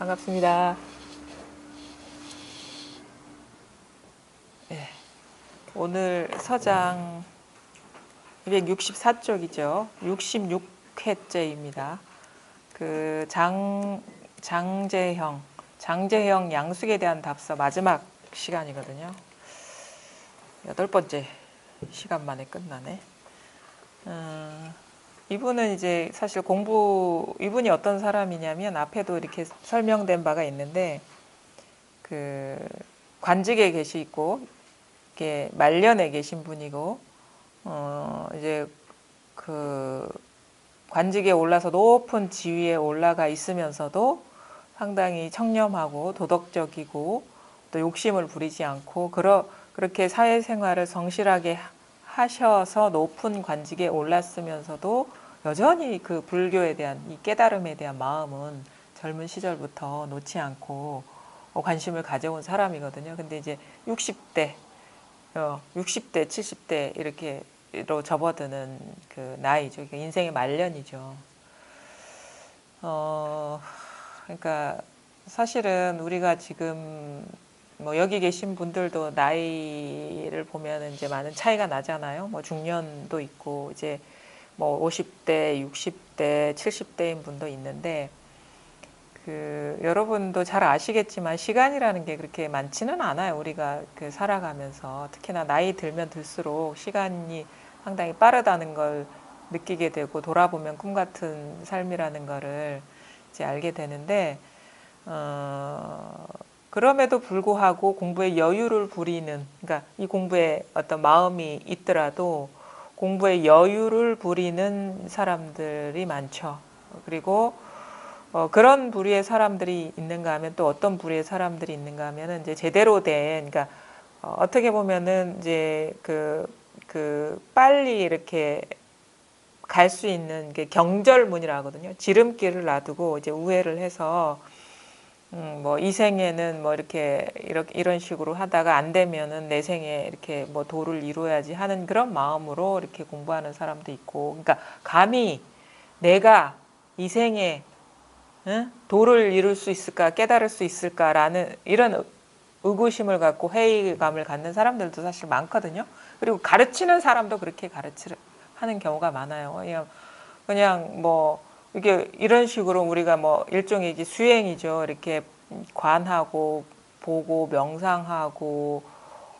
반갑습니다. 네, 오늘 서장 264쪽이죠. 66회째입니다. 장제형 양숙에 대한 답서 마지막 시간이거든요. 8번째 시간 만에 끝나네. 이분은 이제 사실 이분이 어떤 사람이냐면 앞에도 이렇게 설명된 바가 있는데 관직에 계시고 이렇게 말년에 계신 분이고 이제 관직에 올라서 높은 지위에 올라가 있으면서도 상당히 청렴하고 도덕적이고 또 욕심을 부리지 않고 그렇게 사회생활을 성실하게 하셔서 높은 관직에 올랐으면서도 여전히 그 불교에 대한 이 깨달음에 대한 마음은 젊은 시절부터 놓지 않고 관심을 가져온 사람이거든요. 근데 이제 60대, 70대 이렇게로 접어드는 그 나이죠. 그러니까 인생의 말년이죠. 그러니까 사실은 우리가 지금 뭐 여기 계신 분들도 나이를 보면 이제 많은 차이가 나잖아요. 뭐 중년도 있고 이제 뭐 50대, 60대, 70대인 분도 있는데 여러분도 잘 아시겠지만 시간이라는 게 그렇게 많지는 않아요. 우리가 살아가면서 특히나 나이 들면 들수록 시간이 상당히 빠르다는 걸 느끼게 되고 돌아보면 꿈 같은 삶이라는 거를 이제 알게 되는데 그럼에도 불구하고 공부에 여유를 부리는, 그러니까 이 공부에 어떤 마음이 있더라도 공부에 여유를 부리는 사람들이 많죠. 그리고 그런 부류의 사람들이 있는가 하면 또 어떤 부류의 사람들이 있는가 하면은 이제 제대로 된, 그러니까 어떻게 보면은 이제 빨리 이렇게 갈 수 있는 게 경절문이라 하거든요. 지름길을 놔두고 이제 우회를 해서 뭐 이 생에는 뭐 이렇게 이런 식으로 하다가 안 되면은 내 생에 이렇게 뭐 도를 이루어야지 하는 그런 마음으로 이렇게 공부하는 사람도 있고, 그러니까 감히 내가 이 생에 도를 이룰 수 있을까, 깨달을 수 있을까라는 이런 의구심을 갖고 회의감을 갖는 사람들도 사실 많거든요. 그리고 가르치는 사람도 그렇게 하는 경우가 많아요. 그냥 뭐 이게 이런 식으로 우리가 뭐 일종의 이제 수행이죠. 이렇게 관하고 보고 명상하고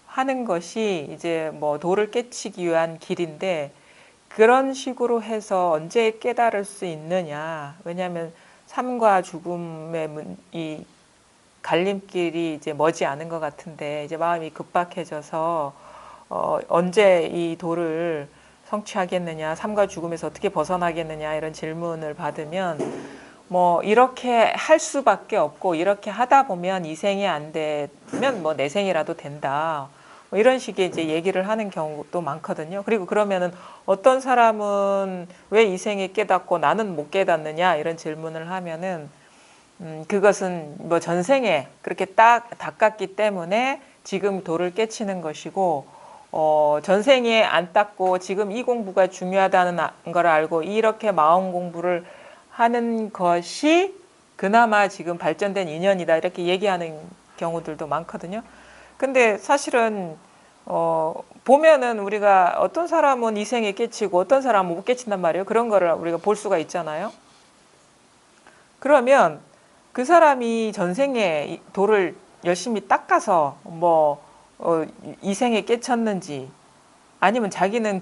하는 것이 이제 뭐 도를 깨치기 위한 길인데 그런 식으로 해서 언제 깨달을 수 있느냐. 왜냐하면 삶과 죽음의 이 갈림길이 이제 머지 않은 것 같은데 이제 마음이 급박해져서 언제 이 도를 성취하겠느냐, 삶과 죽음에서 어떻게 벗어나겠느냐 이런 질문을 받으면 뭐 이렇게 할 수밖에 없고 이렇게 하다 보면 이 생이 안 되면 뭐 내 생이라도 된다. 뭐 이런 식의 이제 얘기를 하는 경우도 많거든요. 그리고 그러면은 어떤 사람은 왜 이 생에 깨닫고 나는 못 깨닫느냐 이런 질문을 하면은 그것은 뭐 전생에 그렇게 딱 닦았기 때문에 지금 도를 깨치는 것이고 전생에 안 닦고 지금 이 공부가 중요하다는 걸 알고 이렇게 마음 공부를 하는 것이 그나마 지금 발전된 인연이다 이렇게 얘기하는 경우들도 많거든요. 근데 사실은 보면은 우리가 어떤 사람은 이 생에 깨치고 어떤 사람은 못 깨친단 말이에요. 그런 거를 우리가 볼 수가 있잖아요. 그러면 그 사람이 전생에 도를 열심히 닦아서 뭐 이 생에 깨쳤는지 아니면 자기는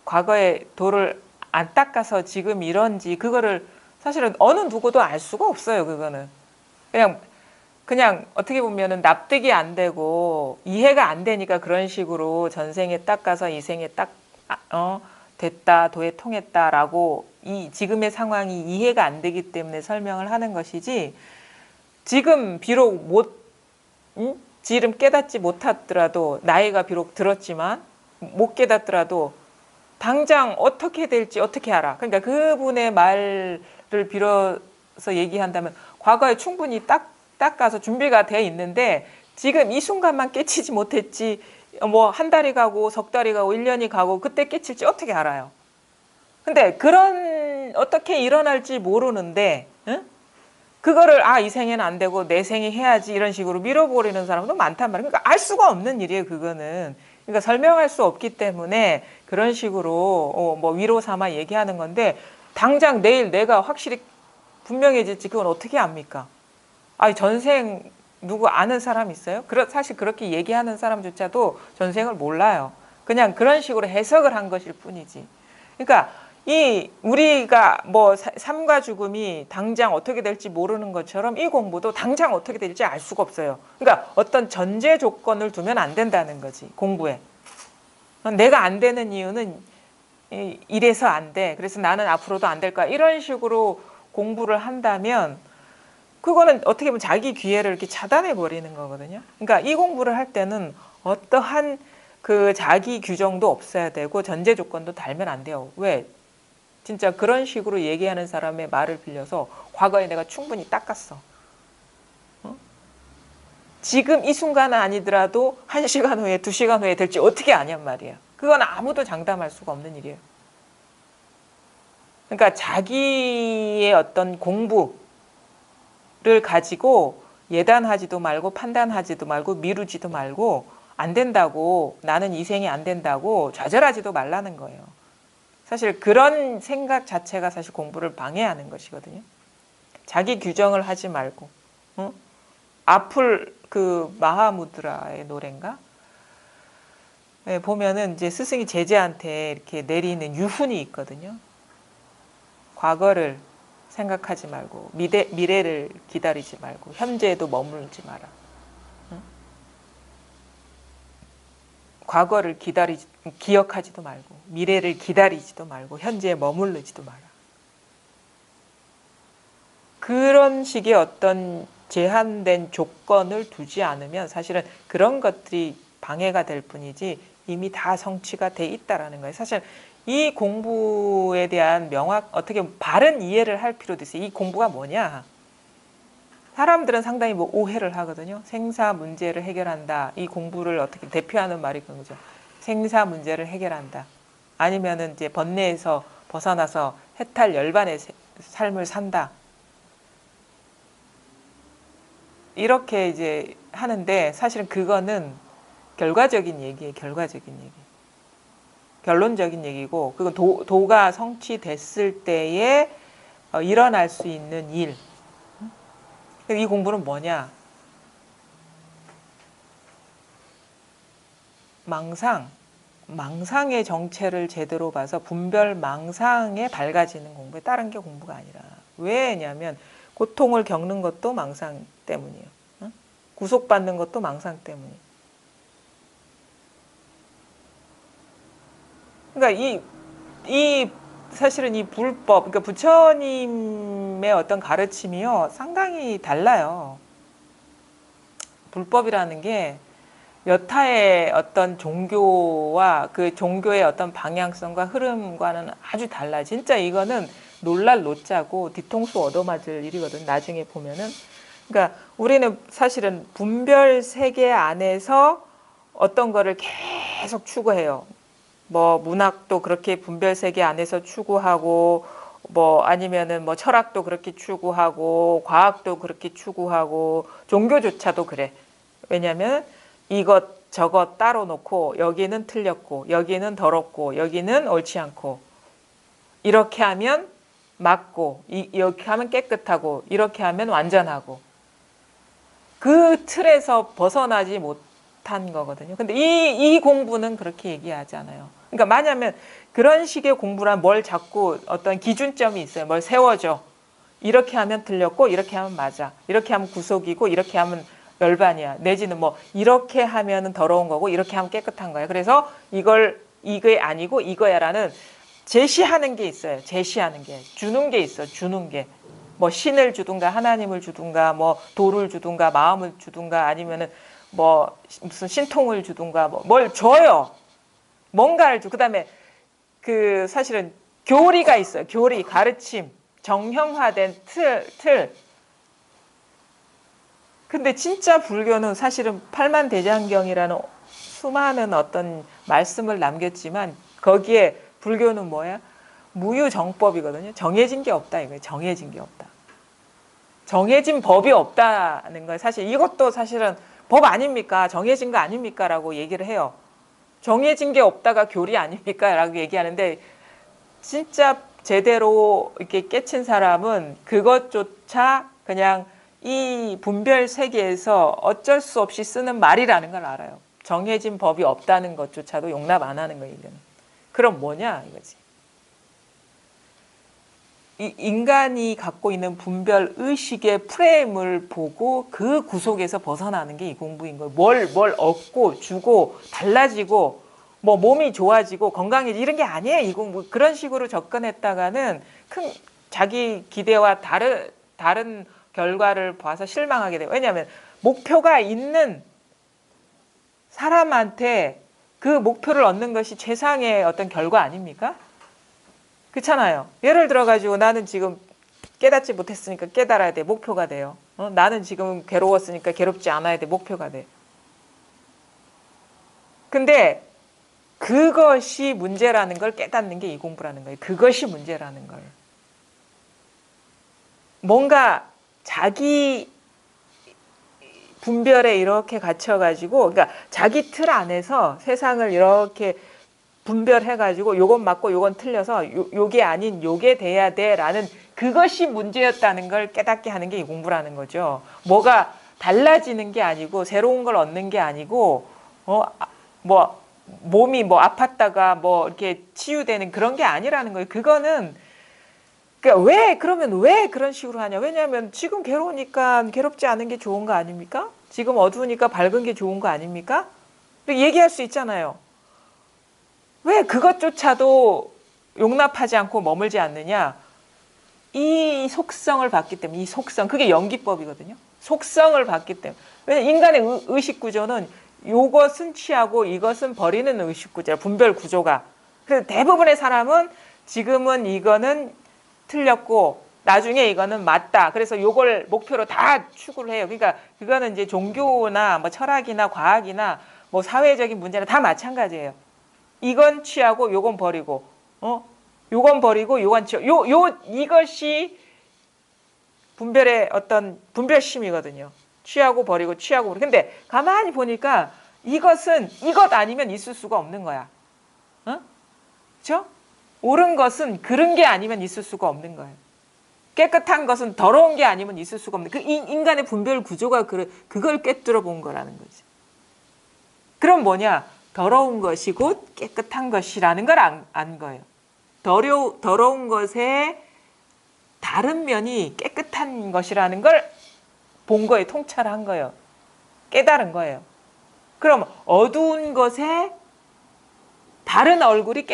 과거에 도를 안 닦아서 지금 이런지 그거를 사실은 어느 누구도 알 수가 없어요. 그거는 그냥 어떻게 보면은 납득이 안 되고 이해가 안 되니까 그런 식으로 전생에 닦아서 이 생에 됐다, 도에 통했다라고 이 지금의 상황이 이해가 안 되기 때문에 설명을 하는 것이지 지금 비록 지금 깨닫지 못하더라도 나이가 비록 들었지만 못 깨닫더라도 당장 어떻게 될지 어떻게 알아. 그러니까 그분의 말을 빌어서 얘기한다면 과거에 충분히 닦아서 준비가 돼 있는데 지금 이 순간만 깨치지 못했지 뭐 한 달이 가고 석 달이 가고 1년이 가고 그때 깨칠지 어떻게 알아요. 근데 어떻게 일어날지 모르는데 그거를 이 생에는 안 되고 내 생에 해야지 이런 식으로 밀어버리는 사람도 많단 말이에요. 그러니까 알 수가 없는 일이에요, 그거는. 그러니까 설명할 수 없기 때문에 그런 식으로 뭐 위로 삼아 얘기하는 건데 당장 내일 내가 확실히 분명해질지 그건 어떻게 압니까? 전생 누구 아는 사람 있어요? 사실 그렇게 얘기하는 사람조차도 전생을 몰라요. 그냥 그런 식으로 해석을 한 것일 뿐이지. 그러니까 우리가 뭐 삶과 죽음이 당장 어떻게 될지 모르는 것처럼 이 공부도 당장 어떻게 될지 알 수가 없어요. 그러니까 어떤 전제 조건을 두면 안 된다는 거지, 공부에. 내가 안 되는 이유는 이래서 안 돼. 그래서 나는 앞으로도 안 될 거야. 이런 식으로 공부를 한다면 그거는 어떻게 보면 자기 기회를 이렇게 차단해 버리는 거거든요. 그러니까 이 공부를 할 때는 어떠한 그 자기 규정도 없어야 되고 전제 조건도 달면 안 돼요. 왜? 진짜 그런 식으로 얘기하는 사람의 말을 빌려서 과거에 내가 충분히 닦았어. 지금 이 순간은 아니더라도 1시간 후에 2시간 후에 될지 어떻게 아냔 말이에요. 그건 아무도 장담할 수가 없는 일이에요. 그러니까 자기의 어떤 공부를 가지고 예단하지도 말고 판단하지도 말고 미루지도 말고 안 된다고, 나는 이 생이 안 된다고 좌절하지도 말라는 거예요. 사실 그런 생각 자체가 사실 공부를 방해하는 것이거든요. 자기 규정을 하지 말고. 앞을 그 마하무드라의 노래인가? 네, 보면은 이제 스승이 제자한테 이렇게 내리는 유훈이 있거든요. 과거를 생각하지 말고 미래를 기다리지 말고 현재에도 머물지 마라. 과거를 기억하지도 말고 미래를 기다리지도 말고 현재에 머무르지도 마라. 그런 식의 어떤 제한된 조건을 두지 않으면 사실은 그런 것들이 방해가 될 뿐이지 이미 다 성취가 돼 있다라는 거예요. 사실 이 공부에 대한 어떻게 바른 이해를 할 필요도 있어요. 이 공부가 뭐냐? 사람들은 상당히 뭐 오해를 하거든요. 생사 문제를 해결한다. 이 공부를 어떻게 대표하는 말이 그런 거죠. 생사 문제를 해결한다. 아니면은 이제 번뇌에서 벗어나서 해탈 열반의 삶을 산다. 이렇게 이제 하는데 사실은 그거는 결과적인 얘기예요. 결과적인 얘기. 결론적인 얘기고 그건 도가 성취됐을 때에 일어날 수 있는 일. 이 공부는 뭐냐? 망상의 정체를 제대로 봐서 분별 망상에 밝아지는 공부에 다른 게 공부가 아니라. 왜냐하면 고통을 겪는 것도 망상 때문이에요. 구속받는 것도 망상 때문이에요. 그러니까 사실은 이 불법, 그러니까 부처님의 어떤 가르침이요, 상당히 달라요. 불법이라는 게 여타의 어떤 종교와 그 종교의 어떤 방향성과 흐름과는 아주 달라. 진짜 이거는 놀랄 노자고 뒤통수 얻어맞을 일이거든. 나중에 보면은. 그러니까 우리는 사실은 분별 세계 안에서 어떤 거를 계속 추구해요. 뭐 문학도 그렇게 분별 세계 안에서 추구하고 뭐 아니면은 뭐 철학도 그렇게 추구하고 과학도 그렇게 추구하고 종교조차도 그래. 왜냐하면 이것 저것 따로 놓고 여기는 틀렸고 여기는 더럽고 여기는 옳지 않고 이렇게 하면 맞고 이렇게 하면 깨끗하고 이렇게 하면 완전하고 그 틀에서 벗어나지 못한 거거든요. 근데 이 공부는 그렇게 얘기하지 않아요. 그러니까 만약에 그런 식의 공부란 뭘 자꾸 어떤 기준점이 있어요. 뭘 세워줘. 이렇게 하면 틀렸고 이렇게 하면 맞아. 이렇게 하면 구속이고 이렇게 하면 열반이야. 내지는 뭐 이렇게 하면은 더러운 거고 이렇게 하면 깨끗한 거야. 그래서 이게 아니고 이거야라는 제시하는 게 있어요. 제시하는 게. 주는 게 있어. 주는 게. 뭐 신을 주든가 하나님을 주든가 뭐 도를 주든가 마음을 주든가 아니면은 뭐 무슨 신통을 주든가 뭐 뭘 줘요. 뭔가를 주. 그다음에 그 사실은 교리가 있어요. 교리, 가르침, 정형화된 틀. 근데 진짜 불교는 사실은 팔만대장경이라는 수많은 어떤 말씀을 남겼지만 거기에 불교는 뭐야? 무유정법이거든요. 정해진 게 없다 이거예요. 정해진 게 없다. 정해진 법이 없다는 거예요. 사실 이것도 사실은 법 아닙니까? 정해진 거 아닙니까? 라고 얘기를 해요. 정해진 게 없다가 교리 아닙니까? 라고 얘기하는데 진짜 제대로 이렇게 깨친 사람은 그것조차 그냥 이 분별 세계에서 어쩔 수 없이 쓰는 말이라는 걸 알아요. 정해진 법이 없다는 것조차도 용납 안 하는 거예요. 그럼 뭐냐 이거지. 이 인간이 갖고 있는 분별 의식의 프레임을 보고 그 구속에서 벗어나는 게 이 공부인 거예요. 뭘 얻고 주고 달라지고 뭐 몸이 좋아지고 건강해지고 이런 게 아니에요. 이 공부. 그런 식으로 접근했다가는 큰 자기 기대와 다른 결과를 봐서 실망하게 돼요. 왜냐하면 목표가 있는 사람한테 그 목표를 얻는 것이 최상의 어떤 결과 아닙니까? 그렇잖아요. 예를 들어가지고 나는 지금 깨닫지 못했으니까 깨달아야 돼. 목표가 돼요. 나는 지금 괴로웠으니까 괴롭지 않아야 돼. 목표가 돼. 근데 그것이 문제라는 걸 깨닫는 게 이 공부라는 거예요. 그것이 문제라는 걸. 뭔가 자기 분별에 이렇게 갇혀가지고, 그러니까 자기 틀 안에서 세상을 이렇게 분별해가지고 요건 맞고 요건 틀려서 요게 아닌 요게 돼야 돼라는 그것이 문제였다는 걸 깨닫게 하는 게 이 공부라는 거죠. 뭐가 달라지는 게 아니고 새로운 걸 얻는 게 아니고 뭐 몸이 뭐 아팠다가 뭐 이렇게 치유되는 그런 게 아니라는 거예요. 그거는 그러니까 그러면 왜 그런 식으로 하냐? 왜냐하면 지금 괴로우니까 괴롭지 않은 게 좋은 거 아닙니까? 지금 어두우니까 밝은 게 좋은 거 아닙니까? 얘기할 수 있잖아요. 왜 그것조차도 용납하지 않고 머물지 않느냐? 이 속성을 봤기 때문에, 이 속성, 그게 연기법이거든요. 속성을 봤기 때문에. 왜냐면 인간의 의식 구조는 요것은 취하고 이것은 버리는 의식 구조야, 분별 구조가. 그래서 대부분의 사람은 지금은 이거는 틀렸고 나중에 이거는 맞다. 그래서 요걸 목표로 다 추구를 해요. 그러니까 그거는 이제 종교나 뭐 철학이나 과학이나 뭐 사회적인 문제나 다 마찬가지예요. 이건 취하고 요건 버리고, 요건 버리고 요건 취하고, 이것이 분별의 어떤 분별심이거든요. 취하고 버리고 취하고 버리고. 근데 가만히 보니까 이것은 이것 아니면 있을 수가 없는 거야. 그렇죠? 옳은 것은 그런 게 아니면 있을 수가 없는 거예요. 깨끗한 것은 더러운 게 아니면 있을 수가 없는. 그 인간의 분별 구조가 그걸 꿰뚫어 본 거라는 거지. 그럼 뭐냐? 더러운 것이 곧 깨끗한 것이라는 걸 안 거예요. 더러운 것의 다른 면이 깨끗한 것이라는 걸 본 거예요. 통찰한 거예요. 깨달은 거예요. 그럼 어두운 것의 다른 얼굴이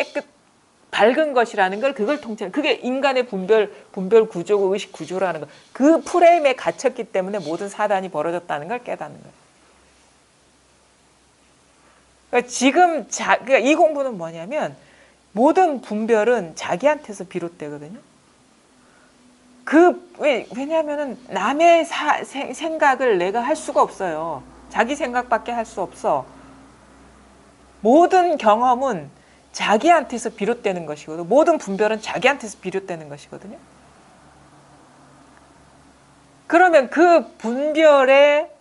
밝은 것이라는 걸 그걸 통찰. 그게 인간의 분별 구조고 의식 구조라는 거. 그 프레임에 갇혔기 때문에 모든 사단이 벌어졌다는 걸 깨닫는 거예요. 그러니까 지금 그러니까 이 공부는 뭐냐면 모든 분별은 자기한테서 비롯되거든요. 왜냐하면 남의 생각을 내가 할 수가 없어요. 자기 생각밖에 할 수 없어. 모든 경험은 자기한테서 비롯되는 것이거든요. 모든 분별은 자기한테서 비롯되는 것이거든요. 그러면 그 분별에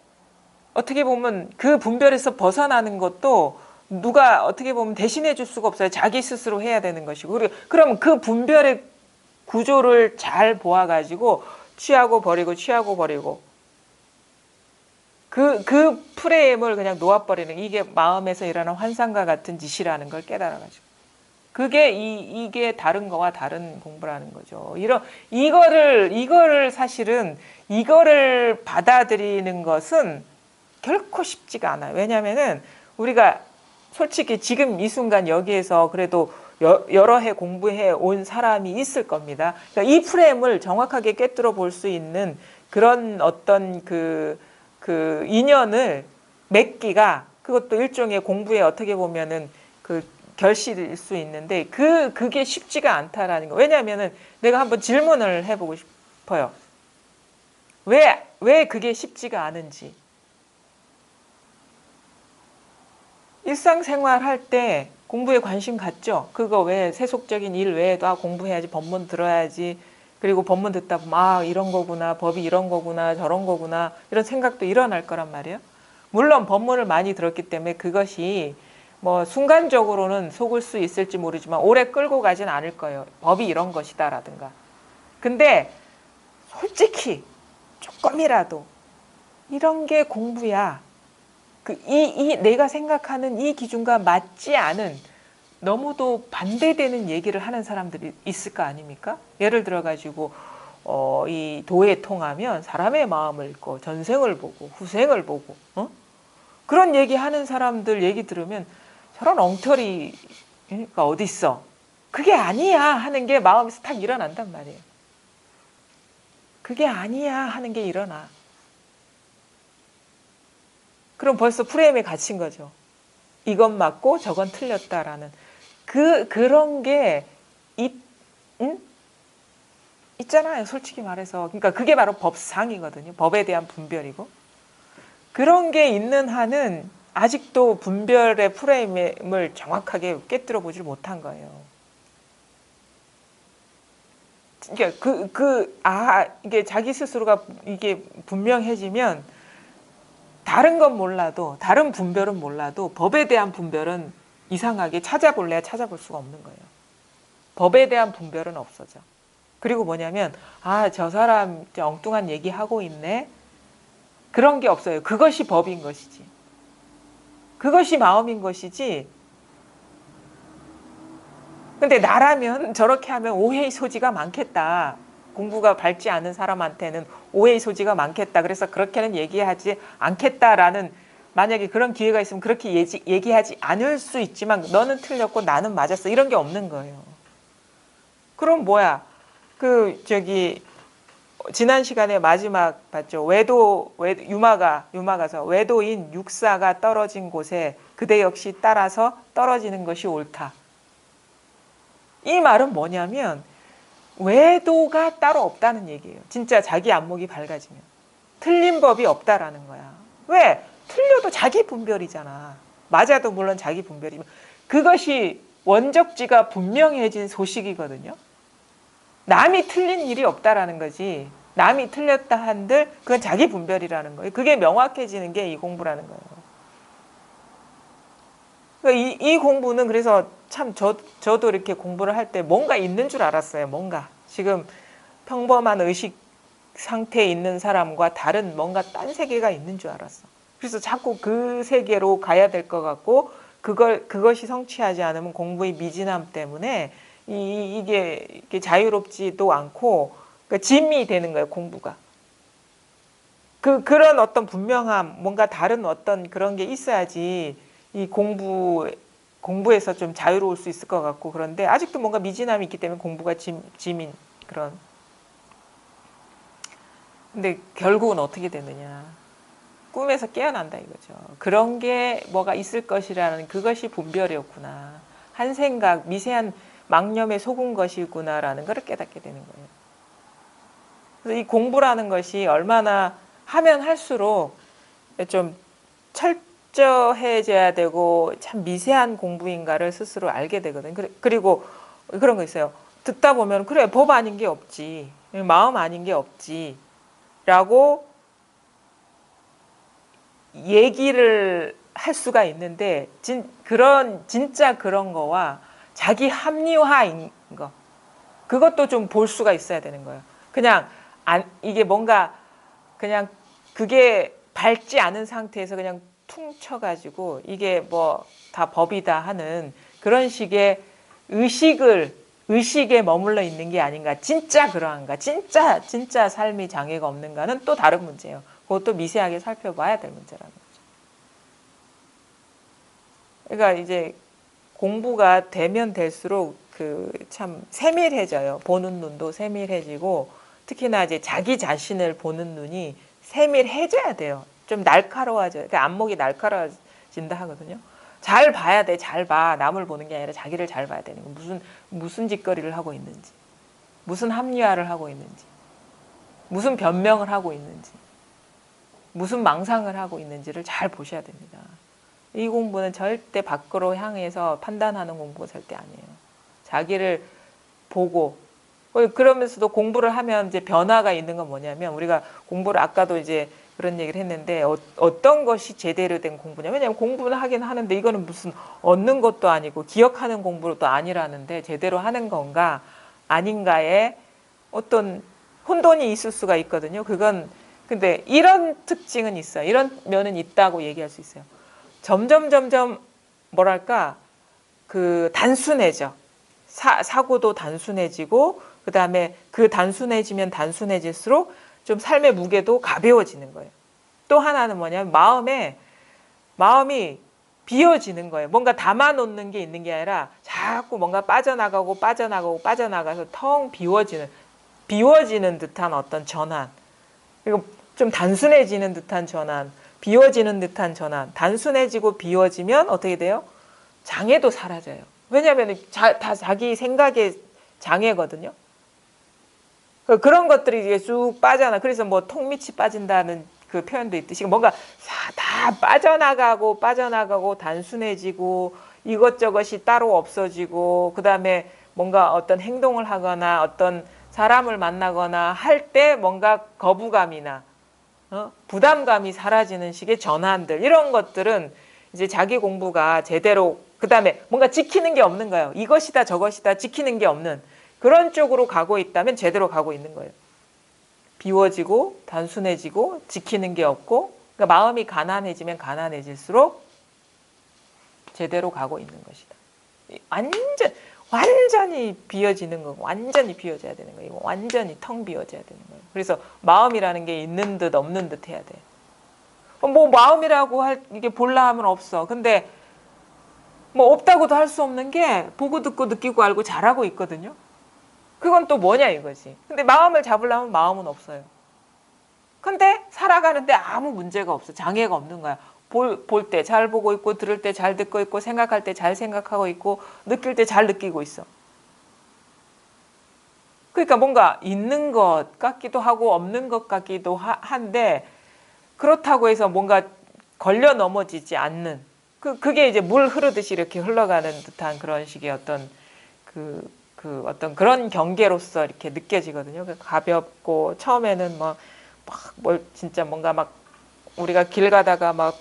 어떻게 보면 그 분별에서 벗어나는 것도 누가 어떻게 보면 대신해 줄 수가 없어요. 자기 스스로 해야 되는 것이고. 그럼 그 분별의 구조를 잘 보아가지고 취하고 버리고 취하고 버리고 그 프레임을 그냥 놓아버리는 이게 마음에서 일어나는 환상과 같은 짓이라는 걸 깨달아가지고 그게 이게 다른 거와 다른 공부라는 거죠. 이거를 사실은 이거를 받아들이는 것은 결코 쉽지가 않아요. 왜냐하면은 우리가 솔직히 지금 이 순간 여기에서 그래도 여러 해 공부해 온 사람이 있을 겁니다. 그러니까 이 프레임을 정확하게 꿰뚫어 볼 수 있는 그런 어떤 그 인연을 맺기가 그것도 일종의 공부에 어떻게 보면은 그 결실일 수 있는데 그게 쉽지가 않다라는 거. 왜냐하면은 내가 한번 질문을 해보고 싶어요. 왜 그게 쉽지가 않은지. 일상생활 할 때 공부에 관심 갖죠? 그거 왜 세속적인 일 외에도 공부해야지, 법문 들어야지, 그리고 법문 듣다 보면 아 이런 거구나, 법이 이런 거구나, 저런 거구나 이런 생각도 일어날 거란 말이에요. 물론 법문을 많이 들었기 때문에 그것이 뭐 순간적으로는 속을 수 있을지 모르지만 오래 끌고 가진 않을 거예요. 법이 이런 것이다라든가. 근데 솔직히 조금이라도 이런 게 공부야. 내가 생각하는 이 기준과 맞지 않은 너무도 반대되는 얘기를 하는 사람들이 있을 거 아닙니까? 예를 들어가지고 이 도에 통하면 사람의 마음을 읽고 전생을 보고 후생을 보고 그런 얘기하는 사람들 얘기 들으면 저런 엉터리가 어디 있어? 그게 아니야 하는 게 마음에서 탁 일어난단 말이에요. 그게 아니야 하는 게 일어나. 그럼 벌써 프레임에 갇힌 거죠. 이건 맞고 저건 틀렸다라는 그런 게 응? 있잖아요. 솔직히 말해서. 그러니까 그게 바로 법상이거든요. 법에 대한 분별이고. 그런 게 있는 한은 아직도 분별의 프레임을 정확하게 깨뜨려 보질 못한 거예요. 그러니까 이게 자기 스스로가 이게 분명해지면 다른 건 몰라도, 다른 분별은 몰라도 법에 대한 분별은 이상하게 찾아볼래야 찾아볼 수가 없는 거예요. 법에 대한 분별은 없어져. 그리고 뭐냐면 저 사람 엉뚱한 얘기하고 있네. 그런 게 없어요. 그것이 법인 것이지. 그것이 마음인 것이지. 근데 나라면 저렇게 하면 오해의 소지가 많겠다. 공부가 밝지 않은 사람한테는 오해의 소지가 많겠다. 그래서 그렇게는 얘기하지 않겠다라는 만약에 그런 기회가 있으면 그렇게 얘기하지 않을 수 있지만 너는 틀렸고 나는 맞았어. 이런 게 없는 거예요. 그럼 뭐야? 지난 시간에 마지막 봤죠. 유마가서 외도인 육사가 떨어진 곳에 그대 역시 따라서 떨어지는 것이 옳다. 이 말은 뭐냐면 외도가 따로 없다는 얘기예요. 진짜 자기 안목이 밝아지면. 틀린 법이 없다라는 거야. 왜? 틀려도 자기 분별이잖아. 맞아도 물론 자기 분별이면 그것이 원적지가 분명해진 소식이거든요. 남이 틀린 일이 없다라는 거지. 남이 틀렸다 한들 그건 자기 분별이라는 거예요. 그게 명확해지는 게 이 공부라는 거예요. 그러니까 이 공부는 그래서 참 저도 이렇게 공부를 할 때 뭔가 있는 줄 알았어요. 뭔가 지금 평범한 의식 상태에 있는 사람과 다른 뭔가 딴 세계가 있는 줄 알았어. 그래서 자꾸 그 세계로 가야 될 것 같고 그것이 성취하지 않으면 공부의 미진함 때문에 이게 자유롭지도 않고 그러니까 짐이 되는 거예요. 공부가. 그런 어떤 분명함, 뭔가 다른 어떤 그런 게 있어야지 이 공부에서 좀 자유로울 수 있을 것 같고 그런데 아직도 뭔가 미진함이 있기 때문에 공부가 짐인 그런. 근데 결국은 어떻게 되느냐. 꿈에서 깨어난다 이거죠. 그런 게 뭐가 있을 것이라는 그것이 분별이었구나. 한 생각, 미세한 망념에 속은 것이구나라는 걸 깨닫게 되는 거예요. 그래서 이 공부라는 것이 얼마나 하면 할수록 좀 철저해져야 되고 참 미세한 공부인가를 스스로 알게 되거든요. 그리고 그런 거 있어요. 듣다 보면 그래 법 아닌 게 없지. 마음 아닌 게 없지. 라고 얘기를 할 수가 있는데 진짜 그런 거와 자기 합리화인 거 그것도 좀 볼 수가 있어야 되는 거예요. 그냥 이게 뭔가 그냥 그게 밝지 않은 상태에서 그냥 퉁 쳐가지고 이게 뭐 다 법이다 하는 그런 식의 의식에 머물러 있는 게 아닌가. 진짜 그러한가. 진짜 삶의 장애가 없는가는 또 다른 문제예요. 그것도 미세하게 살펴봐야 될 문제라는 거죠. 그러니까 이제 공부가 되면 될수록 참 세밀해져요. 보는 눈도 세밀해지고 특히나 이제 자기 자신을 보는 눈이 세밀해져야 돼요. 좀 날카로워져요. 그러니까 안목이 날카로워진다 하거든요. 잘 봐야 돼. 잘 봐. 남을 보는 게 아니라 자기를 잘 봐야 되는 거. 무슨 짓거리를 하고 있는지. 무슨 합리화를 하고 있는지. 무슨 변명을 하고 있는지. 무슨 망상을 하고 있는지를 잘 보셔야 됩니다. 이 공부는 절대 밖으로 향해서 판단하는 공부가 절대 아니에요. 자기를 보고 그러면서도 공부를 하면 이제 변화가 있는 건 뭐냐면 우리가 공부를 아까도 이제 그런 얘기를 했는데 어떤 것이 제대로 된 공부냐. 왜냐하면 공부는 하긴 하는데 이거는 무슨 얻는 것도 아니고 기억하는 공부도 아니라는데 제대로 하는 건가 아닌가에 어떤 혼돈이 있을 수가 있거든요. 그건 근데 이런 특징은 있어요. 이런 면은 있다고 얘기할 수 있어요. 점점 뭐랄까 그 단순해져. 사고도 단순해지고 그다음에 그 단순해지면 단순해질수록 좀 삶의 무게도 가벼워지는 거예요. 또 하나는 뭐냐면 마음이 비워지는 거예요. 뭔가 담아놓는 게 있는 게 아니라 자꾸 뭔가 빠져나가서 텅 비워지는 듯한 어떤 전환. 그리고 좀 단순해지는 듯한 전환, 비워지는 듯한 전환. 단순해지고 비워지면 어떻게 돼요? 장애도 사라져요. 왜냐하면 다 자기 생각의 장애거든요. 그런 것들이 이제 쭉 빠져나. 그래서 뭐 톡밑이 빠진다는 그 표현도 있듯이 뭔가 다 빠져나가고 단순해지고 이것저것이 따로 없어지고 그다음에 뭔가 어떤 행동을 하거나 어떤 사람을 만나거나 할 때 뭔가 거부감이나 부담감이 사라지는 식의 전환들 이런 것들은 이제 자기 공부가 제대로 그다음에 뭔가 지키는 게 없는 거예요. 이것이다 저것이다 지키는 게 없는 그런 쪽으로 가고 있다면 제대로 가고 있는 거예요. 비워지고 단순해지고 지키는 게 없고 그러니까 마음이 가난해지면 가난해질수록 제대로 가고 있는 것이다. 완전히 비워지는 거고 완전히 비워져야 되는 거예요. 완전히 텅 비워져야 되는 거예요. 그래서 마음이라는 게 있는 듯 없는 듯 해야 돼. 뭐 마음이라고 이게 볼라 하면 없어. 근데 뭐 없다고도 할 수 없는 게 보고 듣고 느끼고 알고 잘하고 있거든요. 그건 또 뭐냐 이거지. 근데 마음을 잡으려면 마음은 없어요. 근데 살아가는데 아무 문제가 없어. 장애가 없는 거야. 볼 때 잘 보고 있고 들을 때 잘 듣고 있고 생각할 때 잘 생각하고 있고 느낄 때 잘 느끼고 있어. 그러니까 뭔가 있는 것 같기도 하고 없는 것 같기도 한데 그렇다고 해서 뭔가 걸려 넘어지지 않는 그게 이제 물 흐르듯이 이렇게 흘러가는 듯한 그런 식의 어떤 어떤 그런 경계로서 이렇게 느껴지거든요. 가볍고 처음에는 진짜 뭔가 막 우리가 길 가다가 막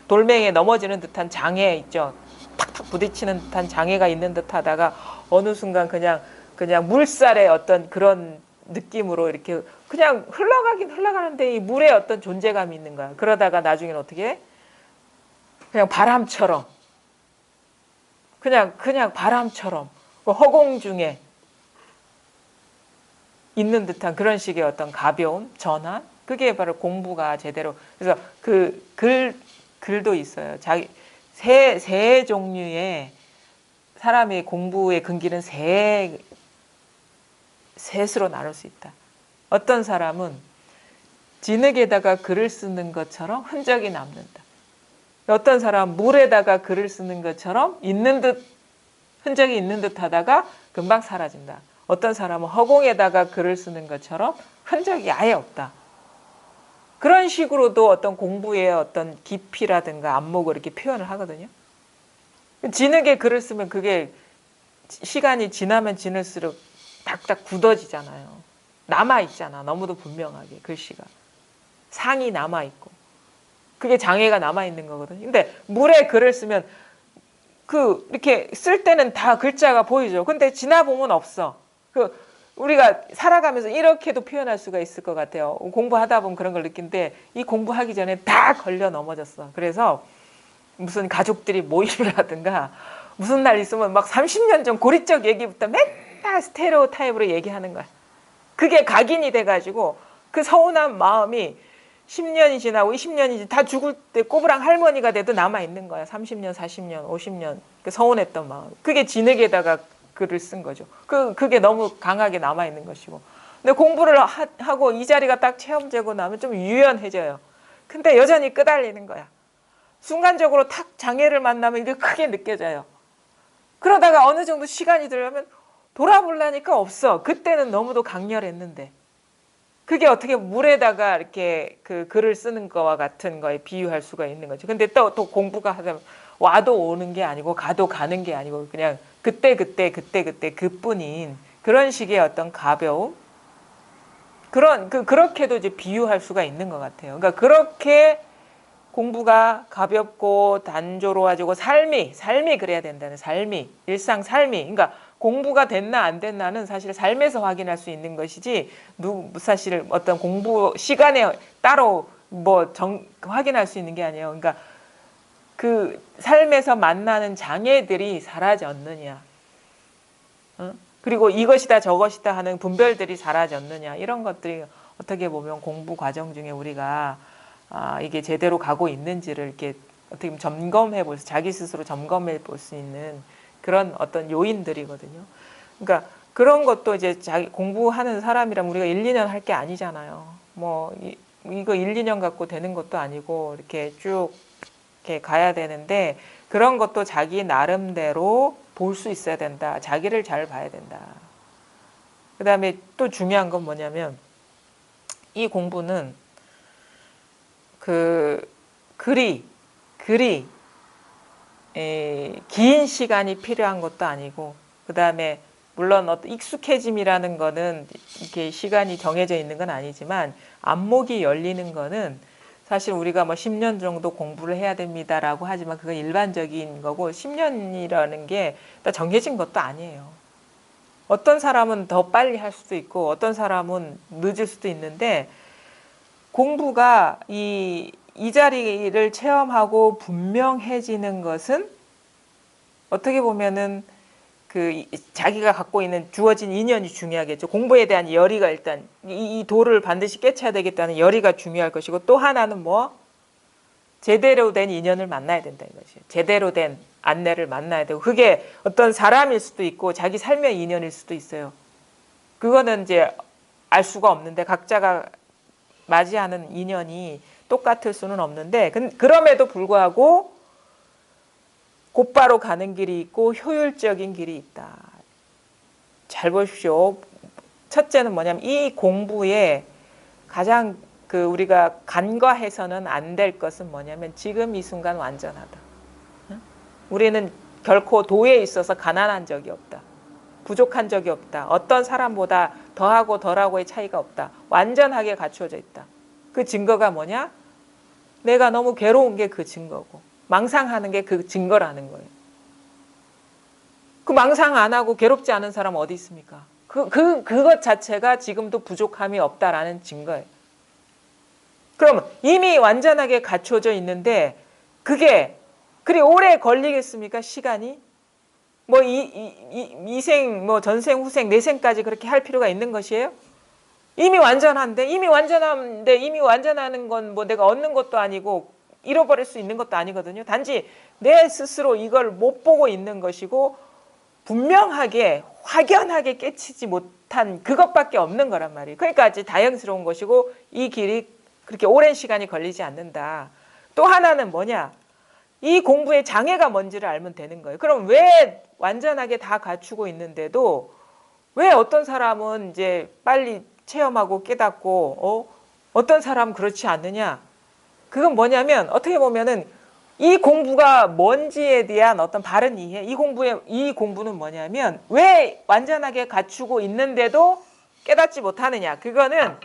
돌멩이에 넘어지는 듯한 장애 있죠. 탁탁 부딪히는 듯한 장애가 있는 듯하다가 어느 순간 그냥 물살의 어떤 그런 느낌으로 이렇게 그냥 흘러가긴 흘러가는데 이 물에 어떤 존재감이 있는 거야. 그러다가 나중에는 어떻게 해? 그냥 바람처럼 그냥 바람처럼 허공 중에 있는 듯한 그런 식의 어떤 가벼운 전환 그게 바로 공부가 제대로 그래서 그 글도 있어요. 세 종류의 사람의 공부의 근기는 셋으로 나눌 수 있다. 어떤 사람은 진흙에다가 글을 쓰는 것처럼 흔적이 남는다. 어떤 사람은 물에다가 글을 쓰는 것처럼 흔적이 있는 듯 하다가 금방 사라진다. 어떤 사람은 허공에다가 글을 쓰는 것처럼 흔적이 아예 없다. 그런 식으로도 어떤 공부의 어떤 깊이라든가 안목을 이렇게 표현을 하거든요. 진흙에 글을 쓰면 그게 시간이 지나면 지날수록 딱딱 굳어지잖아요. 남아있잖아. 너무도 분명하게 글씨가. 상이 남아있고. 그게 장애가 남아있는 거거든요. 근데 물에 글을 쓰면 이렇게 쓸 때는 다 글자가 보이죠. 근데 지나보면 없어. 우리가 살아가면서 이렇게도 표현할 수가 있을 것 같아요. 공부하다 보면 그런 걸 느낀데 이 공부하기 전에 다 걸려 넘어졌어. 그래서 무슨 가족들이 모임을 하든가 무슨 날 있으면 막 30년 전 고리적 얘기부터 맨날 스테레오 타입으로 얘기하는 거야. 그게 각인이 돼가지고 그 서운한 마음이 10년이 지나고 20년이 다 죽을 때 꼬부랑 할머니가 돼도 남아있는 거야. 30년, 40년, 50년 그 서운했던 마음. 그게 진흙에다가 글을 쓴 거죠. 그게 너무 강하게 남아있는 것이고. 근데 공부를 하고 이 자리가 딱 체험되고 나면 좀 유연해져요. 근데 여전히 끄달리는 거야. 순간적으로 탁 장애를 만나면 이게 크게 느껴져요. 그러다가 어느 정도 시간이 들려면 돌아보려니까 없어. 그때는 너무도 강렬했는데. 그게 어떻게 물에다가 이렇게 그 글을 쓰는 거와 같은 거에 비유할 수가 있는 거죠. 근데 또 공부가 하다 보면 와도 오는 게 아니고 가도 가는 게 아니고 그냥 그때 그뿐인 그런 식의 어떤 가벼움, 그렇게도 이제 비유할 수가 있는 것 같아요. 그러니까 그렇게 공부가 가볍고 단조로워지고 삶이 그래야 된다는, 일상 삶이. 그러니까 공부가 됐나 안 됐나는 사실 삶에서 확인할 수 있는 것이지, 사실 어떤 공부 시간에 따로 확인할 수 있는 게 아니에요. 그러니까 그 삶에서 만나는 장애들이 사라졌느냐, 그리고 이것이다 저것이다 하는 분별들이 사라졌느냐, 이런 것들이 어떻게 보면 공부 과정 중에 우리가 이게 제대로 가고 있는지를 이렇게 어떻게 보면 자기 스스로 점검해 볼 수 있는 그런 어떤 요인들이거든요. 그러니까 그런 것도 이제 자기 공부하는 사람이라면 우리가 1, 2년 할 게 아니잖아요. 이거 1, 2년 갖고 되는 것도 아니고 이렇게 쭉 이렇게 가야 되는데, 그런 것도 자기 나름대로 볼 수 있어야 된다. 자기를 잘 봐야 된다. 그 다음에 또 중요한 건 뭐냐면, 이 공부는 글이 긴 시간이 필요한 것도 아니고, 그 다음에 물론 어떤 익숙해짐이라는 거는 이렇게 시간이 정해져 있는 건 아니지만, 안목이 열리는 거는 사실 우리가 10년 정도 공부를 해야 됩니다라고 하지만 그건 일반적인 거고, 10년이라는 게 정해진 것도 아니에요. 어떤 사람은 더 빨리 할 수도 있고 어떤 사람은 늦을 수도 있는데, 공부가 이 자리를 체험하고 분명해지는 것은 어떻게 보면은 자기가 갖고 있는 주어진 인연이 중요하겠죠. 공부에 대한 열의가, 일단 이 도를 반드시 깨쳐야 되겠다는 열의가 중요할 것이고, 또 하나는 제대로 된 인연을 만나야 된다 이것이에요. 제대로 된 안내를 만나야 되고, 그게 어떤 사람일 수도 있고 자기 삶의 인연일 수도 있어요. 그거는 이제 알 수가 없는데, 각자가 맞이하는 인연이 똑같을 수는 없는데, 그럼에도 불구하고 곧바로 가는 길이 있고 효율적인 길이 있다. 잘 보십시오. 첫째는 뭐냐면, 이 공부에 가장 우리가 간과해서는 안 될 것은 뭐냐면, 지금 이 순간 완전하다. 우리는 결코 도에 있어서 가난한 적이 없다. 부족한 적이 없다. 어떤 사람보다 더하고 덜하고의 차이가 없다. 완전하게 갖추어져 있다. 그 증거가 뭐냐? 내가 너무 괴로운 게 그 증거고, 망상하는 게 그 증거라는 거예요. 그 망상 안 하고 괴롭지 않은 사람 어디 있습니까? 그것 자체가 지금도 부족함이 없다라는 증거예요. 그럼 이미 완전하게 갖춰져 있는데, 그게 그리 오래 걸리겠습니까? 시간이? 이생, 전생, 후생, 내생까지 그렇게 할 필요가 있는 것이에요? 이미 완전한데, 이미 완전하는 건 내가 얻는 것도 아니고 잃어버릴 수 있는 것도 아니거든요. 단지 내 스스로 이걸 못 보고 있는 것이고, 분명하게 확연하게 깨치지 못한 그것밖에 없는 거란 말이에요. 그러니까 아주 다행스러운 것이고, 이 길이 그렇게 오랜 시간이 걸리지 않는다. 또 하나는 뭐냐? 이 공부의 장애가 뭔지를 알면 되는 거예요. 그럼 왜 완전하게 다 갖추고 있는데도 왜 어떤 사람은 이제 빨리 체험하고 깨닫고 어떤 사람은 그렇지 않느냐? 그건 뭐냐면, 어떻게 보면은 이 공부가 뭔지에 대한 어떤 바른 이해, 이 공부는 뭐냐면, 왜 완전하게 갖추고 있는데도 깨닫지 못하느냐? 그거는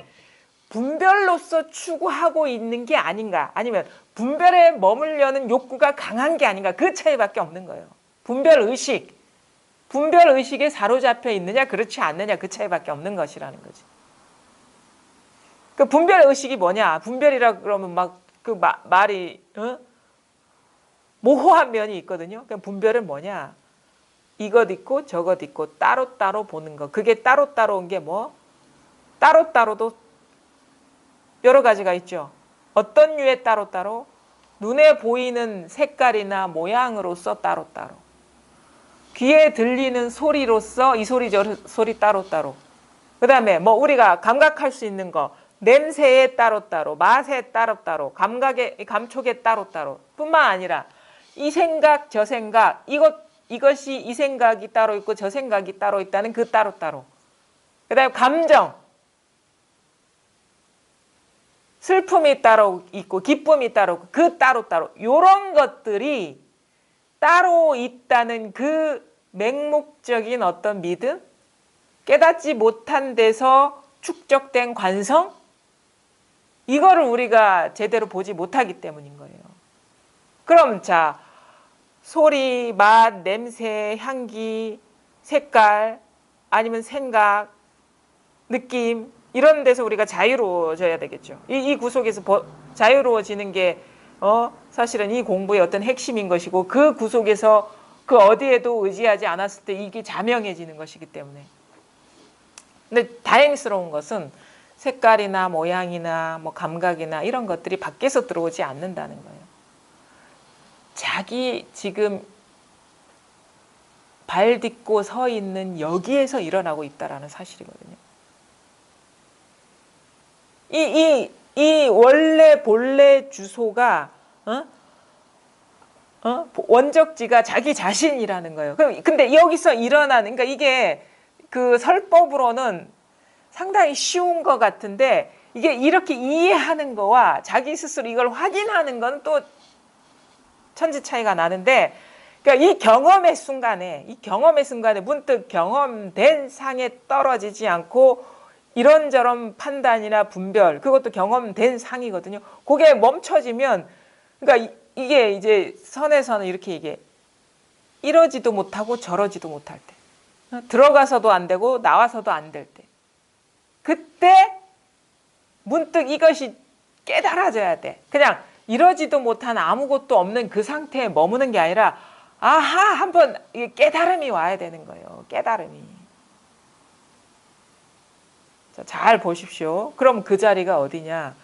분별로서 추구하고 있는 게 아닌가, 아니면 분별에 머물려는 욕구가 강한 게 아닌가, 그 차이밖에 없는 거예요. 분별의식에 사로잡혀 있느냐 그렇지 않느냐, 그 차이밖에 없는 것이라는 거지. 그 분별의식이 뭐냐? 분별이라 그러면 말이 모호한 면이 있거든요. 그러니까 분별은 뭐냐? 이것 있고 저것 있고 따로따로 보는 거. 그게 따로따로인 게 따로따로도 여러 가지가 있죠. 어떤 류의 따로따로? 눈에 보이는 색깔이나 모양으로서 따로따로, 귀에 들리는 소리로서 이 소리 저 소리 따로따로, 그 다음에 우리가 감각할 수 있는 거, 냄새에 따로따로, 맛에 따로따로, 감촉에 따로따로 뿐만 아니라 이 생각 저 생각, 이것이 이 생각이 따로 있고 저 생각이 따로 있다는 그 따로따로, 그 다음에 감정, 슬픔이 따로 있고 기쁨이 따로 있고 그 따로따로, 이런 것들이 따로 있다는 그 맹목적인 어떤 믿음, 깨닫지 못한 데서 축적된 관성, 이거를 우리가 제대로 보지 못하기 때문인 거예요. 그럼 자, 소리, 맛, 냄새, 향기, 색깔, 아니면 생각, 느낌, 이런 데서 우리가 자유로워져야 되겠죠. 이 구속에서 자유로워지는 게 사실은 이 공부의 어떤 핵심인 것이고, 그 구속에서 그 어디에도 의지하지 않았을 때 이게 자명해지는 것이기 때문에. 근데 다행스러운 것은 색깔이나 모양이나 뭐 감각이나 이런 것들이 밖에서 들어오지 않는다는 거예요. 자기 지금 발 딛고 서 있는 여기에서 일어나고 있다라는 사실이거든요. 이 원래 본래 주소가 원적지가 자기 자신이라는 거예요. 근데 여기서 일어나는, 그러니까 이게 그 설법으로는 상당히 쉬운 것 같은데, 이게 이렇게 이해하는 거와 자기 스스로 이걸 확인하는 건 또 천지 차이가 나는데, 그러니까 이 경험의 순간에 문득 경험된 상에 떨어지지 않고 이런저런 판단이나 분별, 그것도 경험된 상이거든요. 그게 멈춰지면, 그러니까 이게 이제 선에서는 이렇게 이게 이러지도 못하고 저러지도 못할 때, 들어가서도 안 되고 나와서도 안 될 때, 그때 문득 이것이 깨달아져야 돼. 그냥 이러지도 못한 아무것도 없는 그 상태에 머무는 게 아니라, 아하, 한번 깨달음이 와야 되는 거예요. 깨달음이. 자, 잘 보십시오. 그럼 그 자리가 어디냐?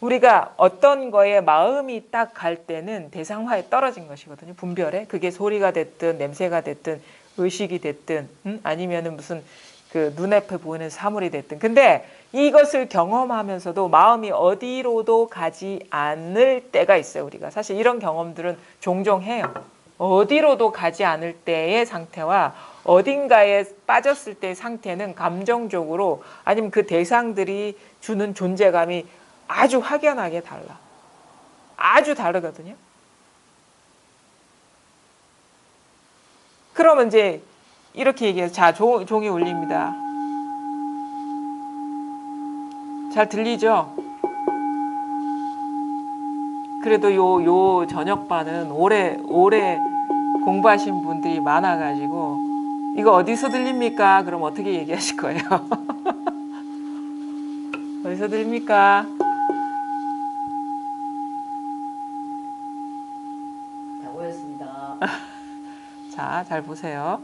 우리가 어떤 거에 마음이 딱 갈 때는 대상화에 떨어진 것이거든요. 분별에. 그게 소리가 됐든 냄새가 됐든 의식이 됐든 아니면은 무슨 그 눈앞에 보이는 사물이 됐든. 근데 이것을 경험하면서도 마음이 어디로도 가지 않을 때가 있어요. 우리가 사실 이런 경험들은 종종 해요. 어디로도 가지 않을 때의 상태와 어딘가에 빠졌을 때의 상태는 감정적으로, 아니면 그 대상들이 주는 존재감이 아주 확연하게 달라. 아주 다르거든요. 그러면 이제 이렇게 얘기해서, 자, 종이 울립니다. 잘 들리죠? 그래도 요 저녁반은 오래 공부하신 분들이 많아가지고, 이거 어디서 들립니까? 그럼 어떻게 얘기하실 거예요? 어디서 들립니까? 다 모였습니다. 자, 잘 보세요.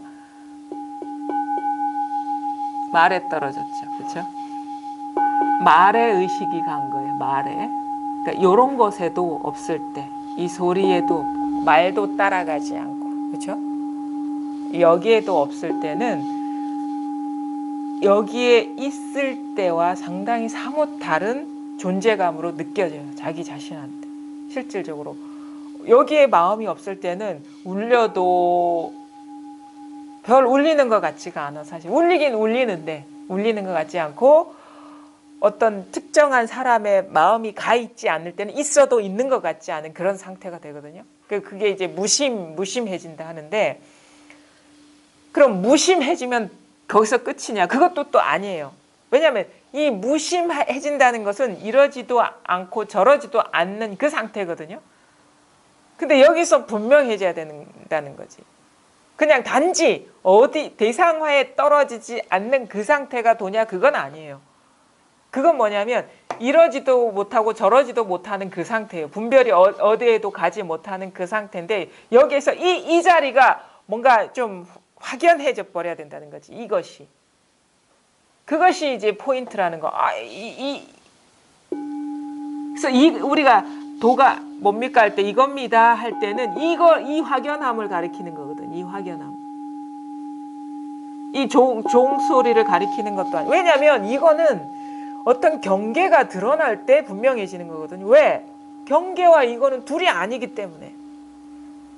말에 떨어졌죠. 그렇죠? 말에 의식이 간 거예요. 말에. 그러니까 이런 것에도 없을 때, 이 소리에도 말도 따라가지 않고, 그렇죠? 여기에도 없을 때는 여기에 있을 때와 상당히 사뭇 다른 존재감으로 느껴져요. 자기 자신한테. 실질적으로. 여기에 마음이 없을 때는 울려도 별 울리는 것 같지가 않아. 사실 울리긴 울리는데 울리는 것 같지 않고, 어떤 특정한 사람의 마음이 가 있지 않을 때는 있어도 있는 것 같지 않은 그런 상태가 되거든요. 그게 이제 무심해진다 하는데, 그럼 무심해지면 거기서 끝이냐? 그것도 또 아니에요. 왜냐하면 이 무심해진다는 것은 이러지도 않고 저러지도 않는 그 상태거든요. 근데 여기서 분명해져야 된다는 거지. 그냥 단지 어디 대상화에 떨어지지 않는 그 상태가 도냐? 그건 아니에요. 그건 뭐냐면 이러지도 못하고 저러지도 못하는 그 상태예요. 분별이 어디에도 가지 못하는 그 상태인데, 여기에서 이 자리가 뭔가 좀 확연해져 버려야 된다는 거지. 이것이. 그것이 이제 포인트라는 거. 그래서 우리가 도가 뭡니까 할 때, 이겁니다 할 때는 이 확연함을 가리키는 거거든. 이 확연함. 이 종소리를 가리키는 것도 아니고. 왜냐하면 이거는 어떤 경계가 드러날 때 분명해지는 거거든요. 왜? 경계와 이거는 둘이 아니기 때문에.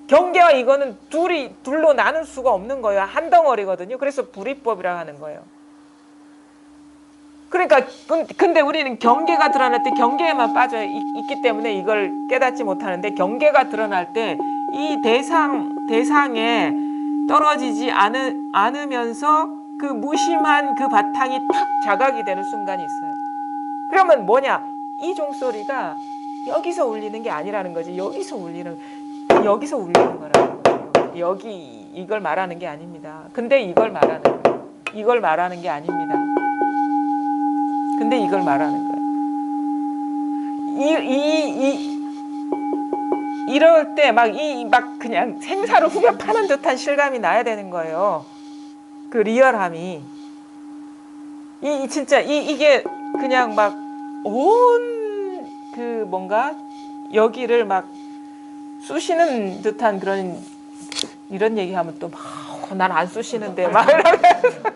경계와 이거는 둘로 나눌 수가 없는 거예요. 한 덩어리거든요. 그래서 불이법이라고 하는 거예요. 그러니까 근데 우리는 경계가 드러날 때 경계에만 빠져 있기 때문에 이걸 깨닫지 못하는데, 경계가 드러날 때 이 대상에 떨어지지 않으면서 그 무심한 그 바탕이 탁 자각이 되는 순간이 있어요. 그러면 뭐냐? 이 종소리가 여기서 울리는 게 아니라는 거지. 여기서 울리는 거라는 거예요. 여기 이걸 말하는 게 아닙니다. 근데 이걸 말하는 거예요. 이걸 말하는 게 아닙니다. 근데 이걸 말하는 거예요. 이럴 때 막 그냥 생사를 후벼 파는 듯한 실감이 나야 되는 거예요. 그 리얼함이. 진짜 이게 그냥 막 온 그 뭔가 여기를 막 쑤시는 듯한 그런 이런 얘기하면 또 막 난 안 쑤시는데 막 이러면서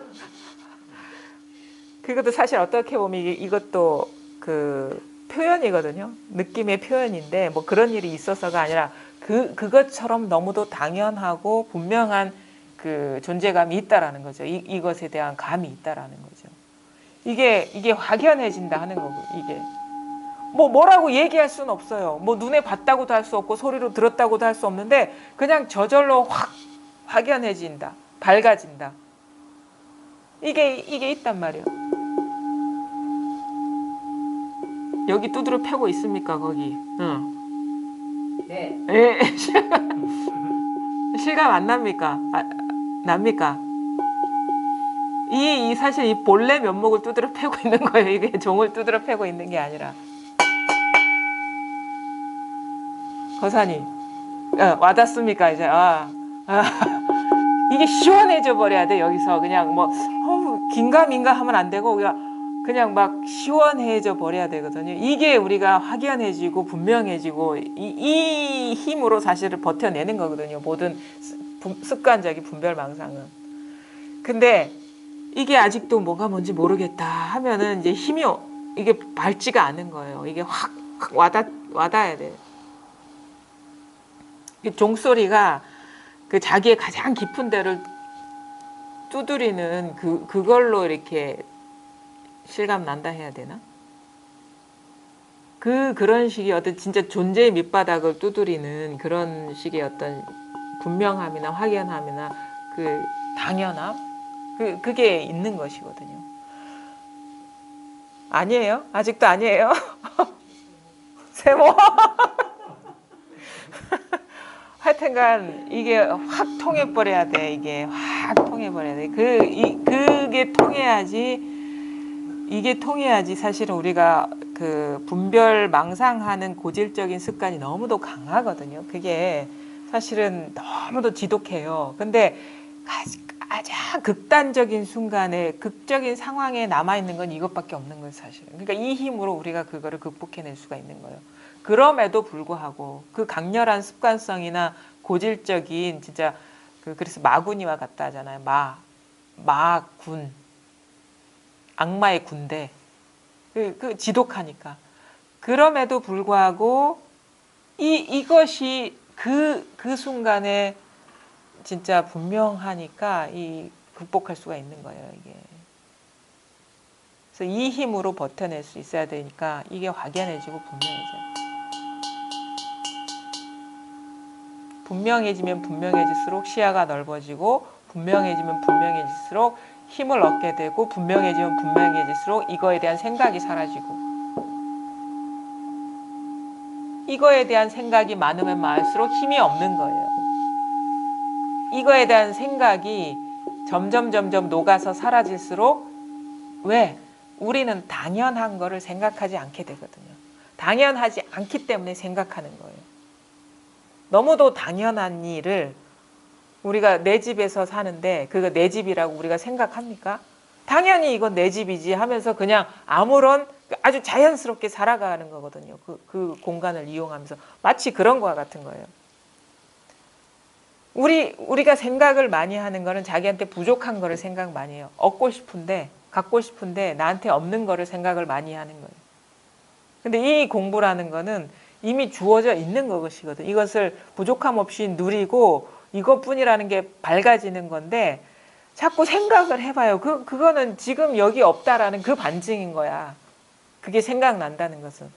그것도 사실 어떻게 보면 이것도 그 표현이거든요. 느낌의 표현인데 뭐 그런 일이 있어서가 아니라 그것처럼 너무도 당연하고 분명한 그 존재감이 있다라는 거죠. 이것에 대한 감이 있다라는 거죠. 이게 확연해진다 하는 거고 이게 뭐라고 얘기할 수는 없어요. 뭐 눈에 봤다고도 할 수 없고 소리로 들었다고도 할 수 없는데 그냥 저절로 확 확연해진다, 밝아진다. 이게 있단 말이에요. 여기 두드려 패고 있습니까 거기? 응. 네. 예. 실감 안 납니까? 납니까? 사실 이 본래 면목을 두드려 패고 있는 거예요. 이게 종을 두드려 패고 있는 게 아니라. 거사님, 와닿습니까? 이제, 이게 시원해져 버려야 돼, 여기서. 그냥 뭐, 긴가민가 하면 안 되고, 그냥 막 시원해져 버려야 되거든요. 이게 우리가 확연해지고, 분명해지고, 이 힘으로 사실을 버텨내는 거거든요. 모든 습관적인 분별망상은. 근데, 이게 아직도 뭐가 뭔지 모르겠다 하면은 이제 이게 밝지가 않은 거예요. 이게 확 와닿아야 돼. 종소리가 그 자기의 가장 깊은 데를 두드리는 그걸로 이렇게 실감 난다 해야 되나? 그런 식의 어떤 진짜 존재의 밑바닥을 두드리는 그런 식의 어떤 분명함이나 확연함이나 그 당연함? 그게 있는 것이거든요. 아니에요? 아직도 아니에요? 세모? 하여튼간 이게 확 통해버려야 돼. 이게 확 통해버려야 돼. 그게 통해야지 사실은 우리가 그 분별 망상하는 고질적인 습관이 너무도 강하거든요. 그게 사실은 너무도 지독해요. 근데 가장 극단적인 순간에 극적인 상황에 남아있는 건 이것밖에 없는 거예요. 사실은. 그러니까 이 힘으로 우리가 그거를 극복해낼 수가 있는 거예요. 그럼에도 불구하고 그 강렬한 습관성이나 고질적인 진짜 그래서 마군이와 같다 하잖아요. 마군 악마의 군대 그 지독하니까 그럼에도 불구하고 이것이 그 순간에 진짜 분명하니까 극복할 수가 있는 거예요. 이게 그래서 이 힘으로 버텨낼 수 있어야 되니까 이게 확연해지고 분명해져요. 분명해지면 분명해질수록 시야가 넓어지고 분명해지면 분명해질수록 힘을 얻게 되고 분명해지면 분명해질수록 이거에 대한 생각이 사라지고 이거에 대한 생각이 많으면 많을수록 힘이 없는 거예요. 이거에 대한 생각이 점점 녹아서 사라질수록 왜? 우리는 당연한 거를 생각하지 않게 되거든요. 당연하지 않기 때문에 생각하는 거예요. 너무도 당연한 일을 우리가 내 집에서 사는데 그거 내 집이라고 우리가 생각합니까? 당연히 이건 내 집이지 하면서 그냥 아무런 아주 자연스럽게 살아가는 거거든요. 그 공간을 이용하면서 마치 그런 거와 같은 거예요. 우리가 생각을 많이 하는 거는 자기한테 부족한 거를 생각 많이 해요. 얻고 싶은데 갖고 싶은데 나한테 없는 거를 생각을 많이 하는 거예요. 근데 이 공부라는 거는 이미 주어져 있는 것이거든. 이것을 부족함 없이 누리고 이것뿐이라는 게 밝아지는 건데 자꾸 생각을 해봐요. 그거는 지금 여기 없다라는 그 반증인 거야. 그게 생각난다는 것은.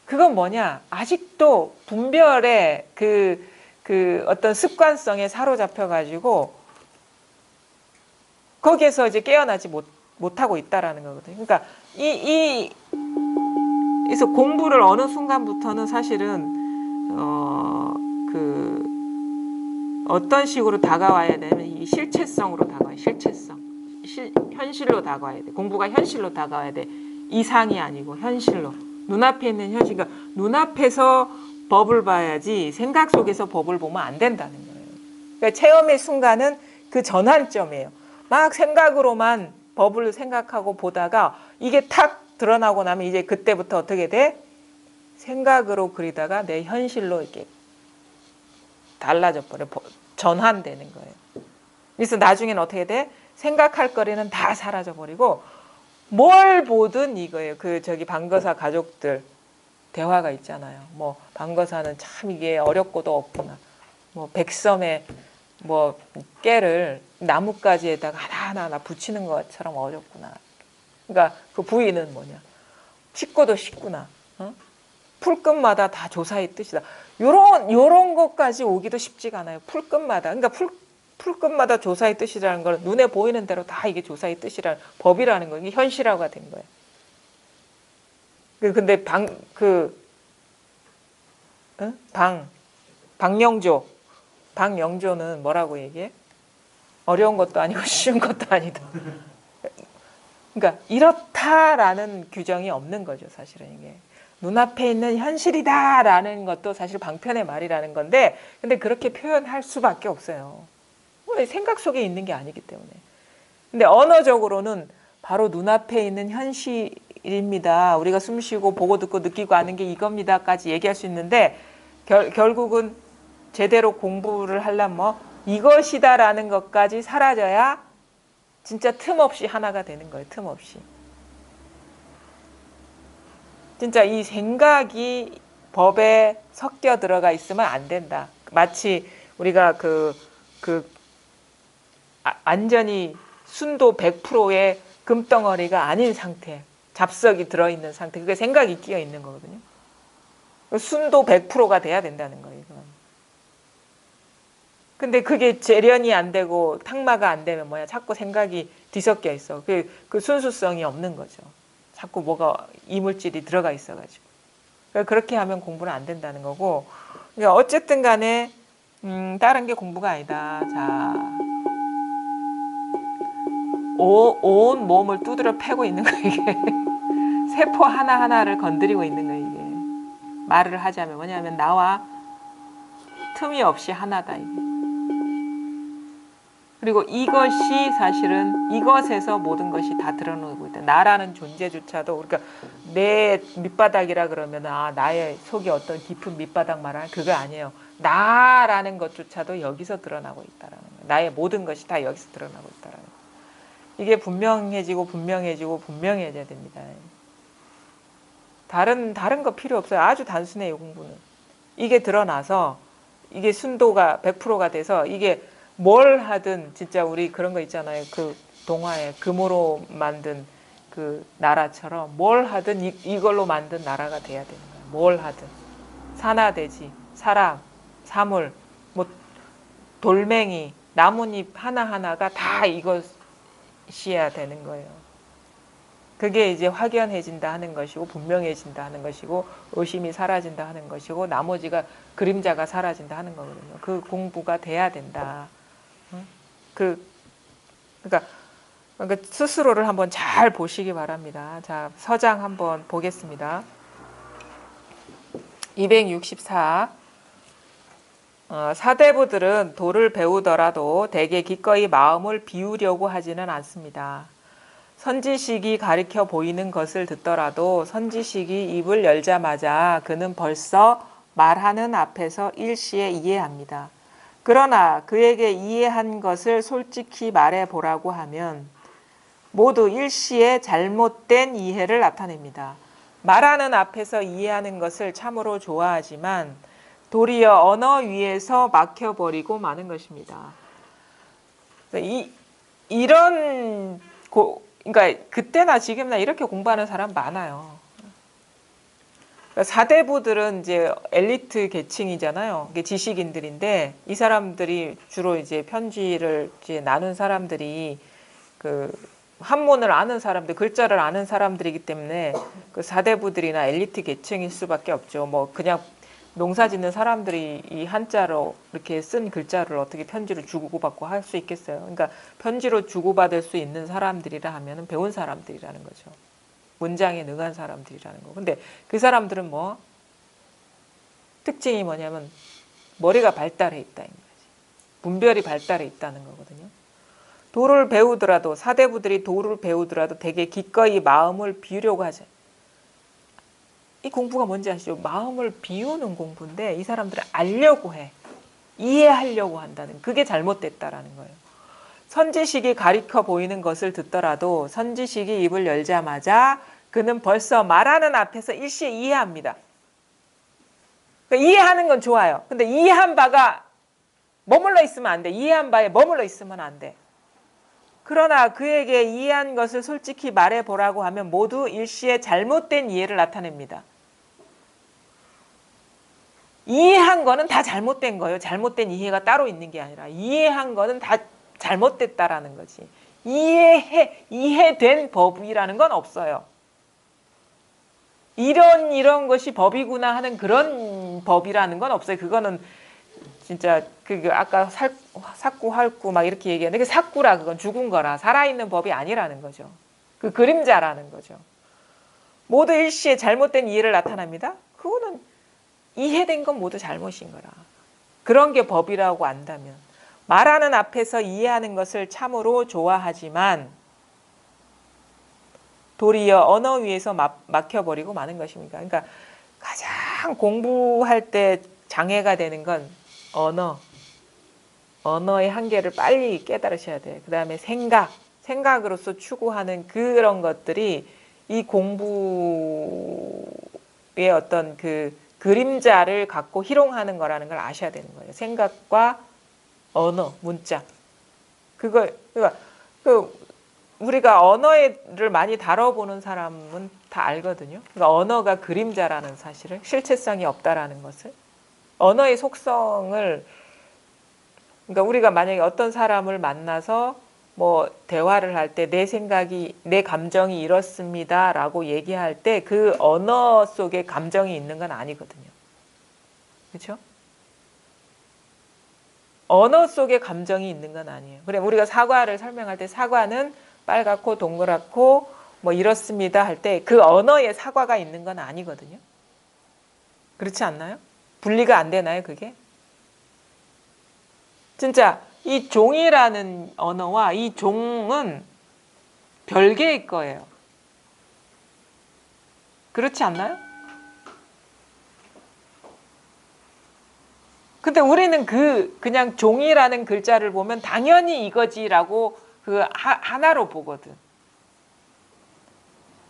그건 뭐냐? 아직도 분별의 그 어떤 습관성에 사로잡혀가지고 거기에서 이제 깨어나지 못하고 있다라는 거거든요. 그러니까 그래서 공부를 어느 순간부터는 사실은 어떤 식으로 다가와야 되면 이 실체성으로 다가와요. 실체성. 현실로 다가와야 돼. 공부가 현실로 다가와야 돼. 이상이 아니고 현실로. 눈앞에 있는 현실. 그러니까 눈앞에서 법을 봐야지 생각 속에서 법을 보면 안 된다는 거예요. 그러니까 체험의 순간은 그 전환점이에요. 막 생각으로만 법을 생각하고 보다가 이게 탁 드러나고 나면 이제 그때부터 어떻게 돼? 생각으로 그리다가 내 현실로 이렇게 달라져 버려. 전환되는 거예요. 그래서 나중에는 어떻게 돼? 생각할 거리는 다 사라져 버리고 뭘 보든 이거예요. 저기 방거사 가족들 대화가 있잖아요. 뭐 방거사는 참 이게 어렵고도 없구나. 뭐 백섬에 뭐 깨를 나뭇가지에다가 하나하나 붙이는 것처럼 어렵구나. 그러니까 그 부위는 뭐냐? 쉽고도 쉽구나. 어? 풀끝마다 다 조사의 뜻이다. 요런 것까지 오기도 쉽지가 않아요. 풀끝마다. 그러니까 풀끝마다 조사의 뜻이라는 걸 눈에 보이는 대로 다 이게 조사의 뜻이라는 법이라는 거예요. 이게 현실화가 된 거예요. 근데 방영조는 뭐라고 얘기해? 어려운 것도 아니고 쉬운 것도 아니다. 그러니까 이렇다라는 규정이 없는 거죠, 사실은 이게. 눈앞에 있는 현실이다라는 것도 사실 방편의 말이라는 건데, 근데 그렇게 표현할 수밖에 없어요. 생각 속에 있는 게 아니기 때문에. 근데 언어적으로는 바로 눈앞에 있는 현실입니다. 우리가 숨 쉬고 보고 듣고 느끼고 아는 게 이겁니다까지 얘기할 수 있는데 결국은 제대로 공부를 하려면 뭐 이것이다라는 것까지 사라져야 진짜 틈없이 하나가 되는 거예요. 틈없이. 진짜 이 생각이 법에 섞여 들어가 있으면 안 된다. 마치 우리가 완전히 순도 100%의 금덩어리가 아닌 상태, 잡석이 들어있는 상태, 그게 생각이 끼어 있는 거거든요. 순도 100%가 돼야 된다는 거예요. 이건. 근데 그게 재련이 안 되고 탁마가 안 되면 뭐야? 자꾸 생각이 뒤섞여 있어. 그 순수성이 없는 거죠. 자꾸 뭐가 이물질이 들어가 있어가지고. 그렇게 하면 공부는 안 된다는 거고. 그러니까 어쨌든 간에 다른 게 공부가 아니다. 자, 온 몸을 두드려 패고 있는 거예요. 이게 세포 하나하나를 건드리고 있는 거예요. 이게 말을 하자면 뭐냐면 나와 틈이 없이 하나다. 이게. 그리고 이것이 사실은 이것에서 모든 것이 다 드러나고 있다. 나라는 존재조차도 그러니까 내 밑바닥이라 그러면 나의 속이 어떤 깊은 밑바닥 말하는 그거 아니에요. 나라는 것조차도 여기서 드러나고 있다라는 거예요. 나의 모든 것이 다 여기서 드러나고 있다라는 거예요. 이게 분명해지고 분명해져야 됩니다. 다른 거 필요 없어요. 아주 단순해요, 공부는. 이게 드러나서 이게 순도가 100%가 돼서 이게 뭘 하든 진짜 우리 그런 거 있잖아요. 그 동화에 금으로 만든 그 나라처럼 뭘 하든 이걸로 만든 나라가 돼야 되는 거예요. 뭘 하든. 산화돼지, 사람, 사물, 뭐 돌멩이, 나뭇잎 하나하나가 다 이것이어야 되는 거예요. 그게 이제 확연해진다 하는 것이고 분명해진다 하는 것이고 의심이 사라진다 하는 것이고 나머지가 그림자가 사라진다 하는 거거든요. 그 공부가 돼야 된다. 그러니까 스스로를 한번 잘 보시기 바랍니다. 자, 서장 한번 보겠습니다. 264. 사대부들은 도를 배우더라도 대개 기꺼이 마음을 비우려고 하지는 않습니다. 선지식이 가리켜 보이는 것을 듣더라도 선지식이 입을 열자마자 그는 벌써 말하는 앞에서 일시에 이해합니다. 그러나 그에게 이해한 것을 솔직히 말해보라고 하면 모두 일시에 잘못된 이해를 나타냅니다. 말하는 앞에서 이해하는 것을 참으로 좋아하지만 도리어 언어 위에서 막혀버리고 마는 것입니다. 그러니까 그때나 지금이나 이렇게 공부하는 사람 많아요. 사대부들은 이제 엘리트 계층이잖아요. 이게 지식인들인데 이 사람들이 주로 이제 편지를 이제 나눈 사람들이 그 한문을 아는 사람들, 글자를 아는 사람들이기 때문에 그 사대부들이나 엘리트 계층일 수밖에 없죠. 뭐 그냥 농사 짓는 사람들이 이 한자로 이렇게 쓴 글자를 어떻게 편지로 주고받고 할 수 있겠어요. 그러니까 편지로 주고받을 수 있는 사람들이라 하면은 배운 사람들이라는 거죠. 문장에 능한 사람들이라는 거. 근데 그 사람들은 뭐 특징이 뭐냐면 머리가 발달해 있다 이 거지. 분별이 발달해 있다는 거거든요. 도를 배우더라도 사대부들이 도를 배우더라도 되게 기꺼이 마음을 비우려고 하죠. 이 공부가 뭔지 아시죠? 마음을 비우는 공부인데 이 사람들은 알려고 해. 이해하려고 한다는 그게 잘못됐다라는 거예요. 선지식이 가리켜 보이는 것을 듣더라도 선지식이 입을 열자마자 그는 벌써 말하는 앞에서 일시에 이해합니다. 그러니까 이해하는 건 좋아요. 근데 이해한 바가 머물러 있으면 안 돼. 이해한 바에 머물러 있으면 안 돼. 그러나 그에게 이해한 것을 솔직히 말해보라고 하면 모두 일시에 잘못된 이해를 나타냅니다. 이해한 거는 다 잘못된 거예요. 잘못된 이해가 따로 있는 게 아니라 이해한 거는 다 잘못됐다라는 거지. 이해된 법이라는 건 없어요. 이런 것이 법이구나 하는 그런 법이라는 건 없어요. 그거는 진짜 그 아까 삭구 활구 막 이렇게 얘기하는데 그 삭구라 그건 죽은 거라 살아있는 법이 아니라는 거죠. 그 그림자라는 거죠. 모두 일시에 잘못된 이해를 나타납니다. 그거는 이해된 건 모두 잘못인 거라. 그런 게 법이라고 안다면 말하는 앞에서 이해하는 것을 참으로 좋아하지만 도리어 언어 위에서 막혀버리고 마는 것입니다. 그러니까 가장 공부할 때 장애가 되는 건 언어의 한계를 빨리 깨달으셔야 돼요. 그 다음에 생각으로서 추구하는 그런 것들이 이 공부의 어떤 그 그림자를 갖고 희롱하는 거라는 걸 아셔야 되는 거예요. 생각과 언어, 문자. 그러니까 우리가 언어를 많이 다뤄보는 사람은 다 알거든요. 그러니까 언어가 그림자라는 사실을, 실체성이 없다라는 것을. 언어의 속성을, 그러니까 우리가 만약에 어떤 사람을 만나서 뭐 대화를 할 때 내 생각이, 내 감정이 이렇습니다라고 얘기할 때 그 언어 속에 감정이 있는 건 아니거든요. 그렇죠? 언어 속에 감정이 있는 건 아니에요. 그래 우리가 사과를 설명할 때 사과는 빨갛고 동그랗고 뭐 이렇습니다 할 때 그 언어에 사과가 있는 건 아니거든요. 그렇지 않나요? 분리가 안 되나요, 그게? 진짜 이 종이라는 언어와 이 종은 별개의 거예요. 그렇지 않나요? 근데 우리는 그냥 종이라는 글자를 보면 당연히 이거지라고 그 하나로 보거든.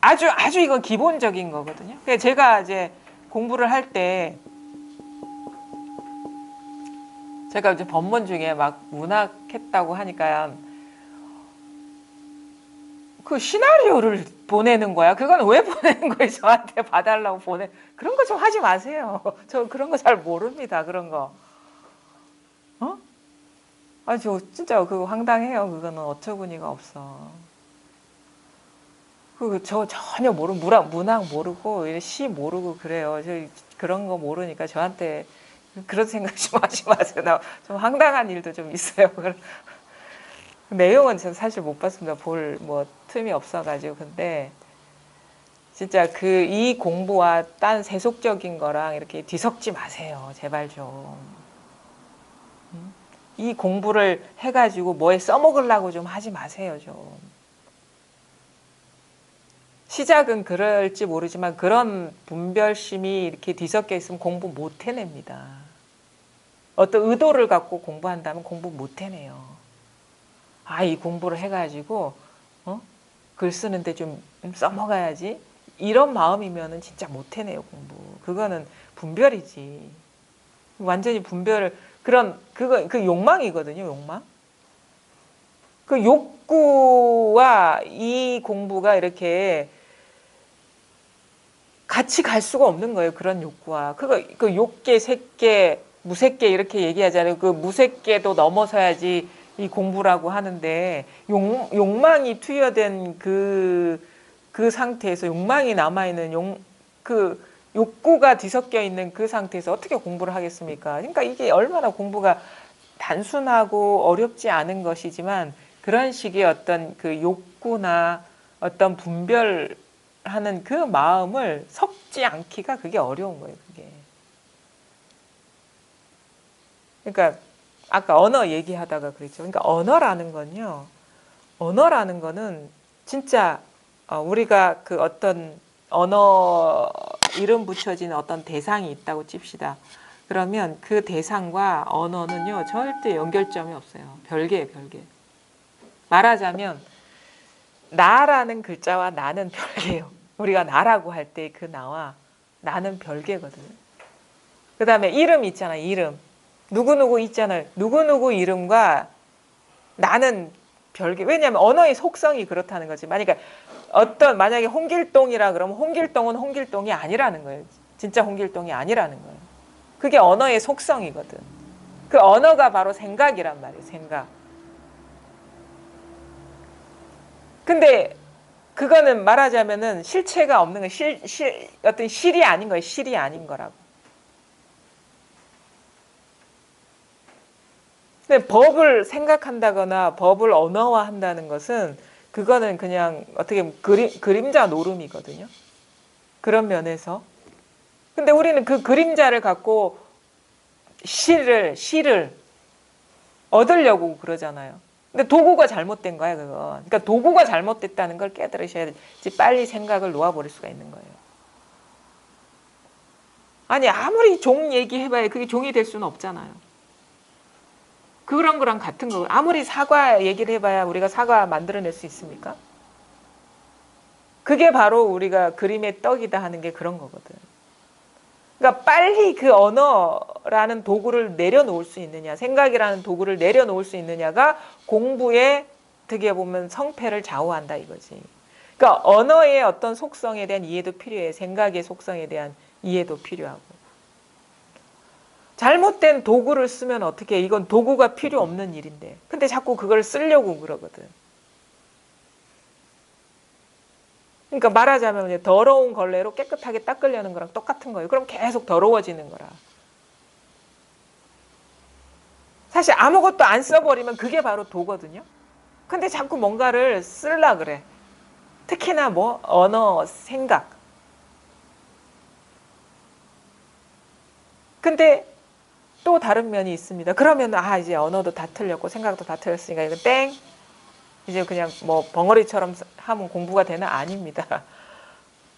아주 이건 기본적인 거거든요. 그래서 제가 이제 공부를 할 때 제가 이제 법문 중에 막 문학했다고 하니까 그 시나리오를 보내는 거야. 그건 왜 보내는 거예요? 저한테 봐달라고 그런 거 좀 하지 마세요. 저 그런 거 잘 모릅니다. 그런 거. 어? 저 진짜 그거 황당해요. 그거는 어처구니가 없어. 저 전혀 문학 모르고 시 모르고 그래요. 저 그런 거 모르니까 저한테 그런 생각 좀 하지 마세요. 나 좀 황당한 일도 좀 있어요. 내용은 제가 사실 못 봤습니다. 볼 뭐 틈이 없어가지고. 근데 진짜 이 공부와 딴 세속적인 거랑 이렇게 뒤섞지 마세요. 제발 좀. 이 공부를 해가지고 뭐에 써먹으려고 좀 하지 마세요. 좀. 시작은 그럴지 모르지만 그런 분별심이 이렇게 뒤섞여 있으면 공부 못 해냅니다. 어떤 의도를 갖고 공부한다면 공부 못 해내요. 이 공부를 해가지고 글 쓰는데 좀 써먹어야지. 이런 마음이면은 진짜 못 해내요, 공부. 그거는 분별이지. 완전히 그 욕망이거든요, 욕망. 그 욕구와 이 공부가 이렇게 같이 갈 수가 없는 거예요. 그런 욕구와. 그 욕계, 색계, 무색계 이렇게 얘기하잖아요. 그 무색계도 넘어서야지 이 공부라고 하는데 욕망이 투여된 그 상태에서 욕망이 남아있는 그 욕구가 뒤섞여 있는 그 상태에서 어떻게 공부를 하겠습니까? 그러니까 이게 얼마나 공부가 단순하고 어렵지 않은 것이지만 그런 식의 어떤 그 욕구나 어떤 분별하는 그 마음을 섞지 않기가 그게 어려운 거예요, 그게. 그러니까 아까 언어 얘기하다가 그랬죠. 그러니까 언어라는 거는 진짜 우리가 그 어떤 언어 이름 붙여진 어떤 대상이 있다고 칩시다. 그러면 그 대상과 언어는요 절대 연결점이 없어요. 별개예요, 별개. 말하자면 나라는 글자와 나는 별개예요. 우리가 나라고 할 때 그 나와 나는 별개거든요. 그 다음에 이름 있잖아요. 이름. 누구누구 있잖아요. 누구누구 이름과 나는 별개. 왜냐하면 언어의 속성이 그렇다는 거지. 만약에 홍길동이라 그러면 홍길동은 홍길동이 아니라는 거예요. 진짜 홍길동이 아니라는 거예요. 그게 언어의 속성이거든. 그 언어가 바로 생각이란 말이에요. 생각. 근데 그거는 말하자면은 실체가 없는 거예요. 어떤 실이 아닌 거예요. 실이 아닌 거라고. 근데 법을 생각한다거나 법을 언어화한다는 것은 그거는 그냥 어떻게 보면 그림자 노름이거든요. 그런 면에서. 근데 우리는 그 그림자를 갖고 실을 얻으려고 그러잖아요. 근데 도구가 잘못된 거야, 그거. 그러니까 도구가 잘못됐다는 걸 깨달으셔야지 빨리 생각을 놓아버릴 수가 있는 거예요. 아니, 아무리 종 얘기해봐야 그게 종이 될 수는 없잖아요. 그런 거랑 같은 거. 아무리 사과 얘기를 해봐야 우리가 사과 만들어낼 수 있습니까? 그게 바로 우리가 그림의 떡이다 하는 게 그런 거거든. 그러니까 빨리 그 언어라는 도구를 내려놓을 수 있느냐, 생각이라는 도구를 내려놓을 수 있느냐가 공부에 어떻게 보면 성패를 좌우한다 이거지. 그러니까 언어의 어떤 속성에 대한 이해도 필요해. 생각의 속성에 대한 이해도 필요하고. 잘못된 도구를 쓰면 어떻게 해? 이건 도구가 필요 없는 일인데. 근데 자꾸 그걸 쓰려고 그러거든. 그러니까 말하자면 더러운 걸레로 깨끗하게 닦으려는 거랑 똑같은 거예요. 그럼 계속 더러워지는 거라. 사실 아무것도 안 써버리면 그게 바로 도거든요. 근데 자꾸 뭔가를 쓰려 그래. 특히나 뭐 언어, 생각. 근데 또 다른 면이 있습니다. 그러면 이제 언어도 다 틀렸고 생각도 다 틀렸으니까 이거 땡. 이제 그냥 뭐 벙어리처럼 하면 공부가 되나? 아닙니다.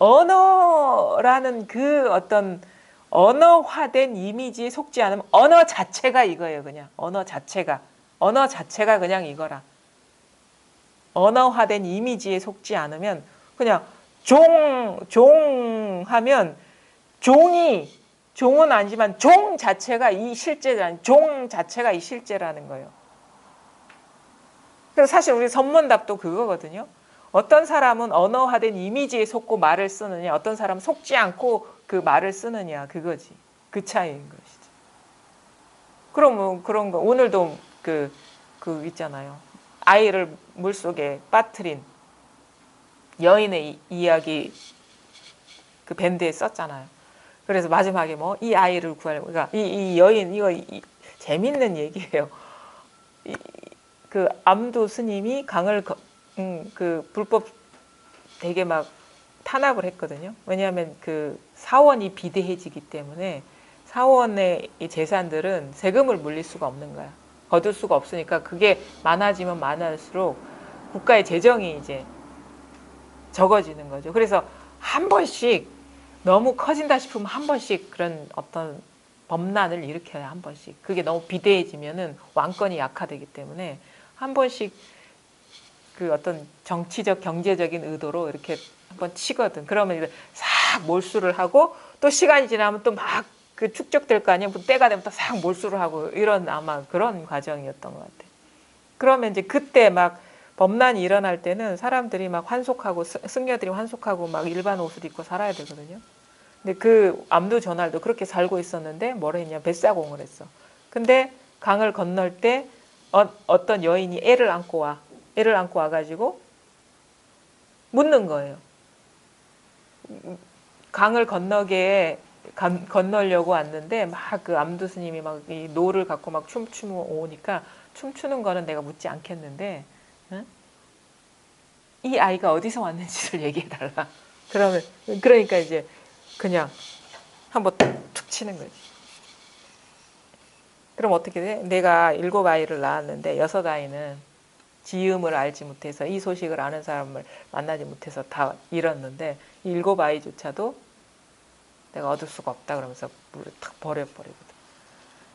언어라는 그 어떤 언어화된 이미지에 속지 않으면 언어 자체가 이거예요. 그냥 언어 자체가 그냥 이거라. 언어화된 이미지에 속지 않으면 그냥 종 하면 종은 아니지만 종 자체가 이 실제라는 거예요. 그래서 사실 우리 선문답도 그거거든요. 어떤 사람은 언어화된 이미지에 속고 말을 쓰느냐, 어떤 사람은 속지 않고 그 말을 쓰느냐, 그거지. 그 차이인 것이지. 그럼 뭐 그런 거 오늘도 그 있잖아요. 아이를 물속에 빠뜨린 여인의 이야기 그 밴드에 썼잖아요. 그래서 마지막에 뭐 이 아이를 구하려고, 그러니까 이 여인 이거 재밌는 얘기예요. 그 암도 스님이 강을 그 불법 되게 막 탄압을 했거든요. 왜냐하면 그 사원이 비대해지기 때문에 사원의 이 재산들은 세금을 물릴 수가 없는 거야. 거둘 수가 없으니까 그게 많아지면 많을수록 국가의 재정이 이제 적어지는 거죠. 그래서 한 번씩 너무 커진다 싶으면 한 번씩 그런 어떤 범난을 일으켜야 한 번씩. 그게 너무 비대해지면은 왕권이 약화되기 때문에 한 번씩 그 어떤 정치적 경제적인 의도로 이렇게 한번 치거든. 그러면 이제 싹 몰수를 하고 또 시간이 지나면 또 막 그 축적될 거 아니야. 때가 되면 또 싹 몰수를 하고 이런 아마 그런 과정이었던 것 같아. 그러면 이제 그때 막 범난이 일어날 때는 사람들이 막 환속하고 승려들이 환속하고 막 일반 옷을 입고 살아야 되거든요. 근데 그 암두 전할도 그렇게 살고 있었는데 뭘 했냐, 뱃사공을 했어. 근데 강을 건널 때 어떤 여인이 애를 안고 와가지고 묻는 거예요. 강을 건너려고 왔는데 막 그 암두 스님이 막 이 노를 갖고 막 춤추고 오니까 춤추는 거는 내가 묻지 않겠는데, 응? 이 아이가 어디서 왔는지를 얘기해 달라. 그러니까 이제 그냥 한번 툭 치는 거지. 그럼 어떻게 돼? 내가 7아이를 낳았는데 6아이는 지음을 알지 못해서 이 소식을 아는 사람을 만나지 못해서 다 잃었는데 7아이조차도 내가 얻을 수가 없다 그러면서 물에 탁 버려버리거든.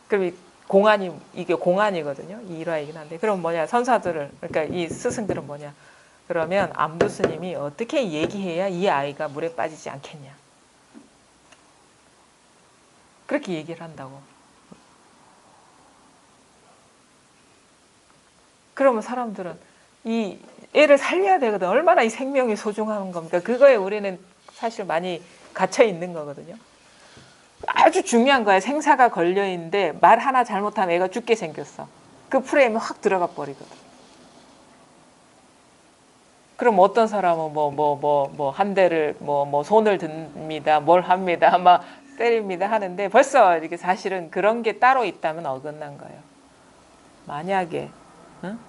그럼 이게 공안이거든요. 이 일화이긴 한데. 그럼 뭐냐? 선사들을, 그러니까 이 스승들은 뭐냐? 그러면 암두 스님이 어떻게 얘기해야 이 아이가 물에 빠지지 않겠냐? 그렇게 얘기를 한다고. 그러면 사람들은 이 애를 살려야 되거든. 얼마나 이 생명이 소중한 겁니까? 그거에 우리는 사실 많이 갇혀 있는 거거든요. 아주 중요한 거야. 생사가 걸려 있는데 말 하나 잘못하면 애가 죽게 생겼어. 그 프레임이 확 들어가 버리거든. 그럼 어떤 사람은 한 대를 손을 듭니다. 뭘 합니다. 막 때립니다 하는데 벌써 이렇게 사실은 그런 게 따로 있다면 어긋난 거예요. 만약에 응?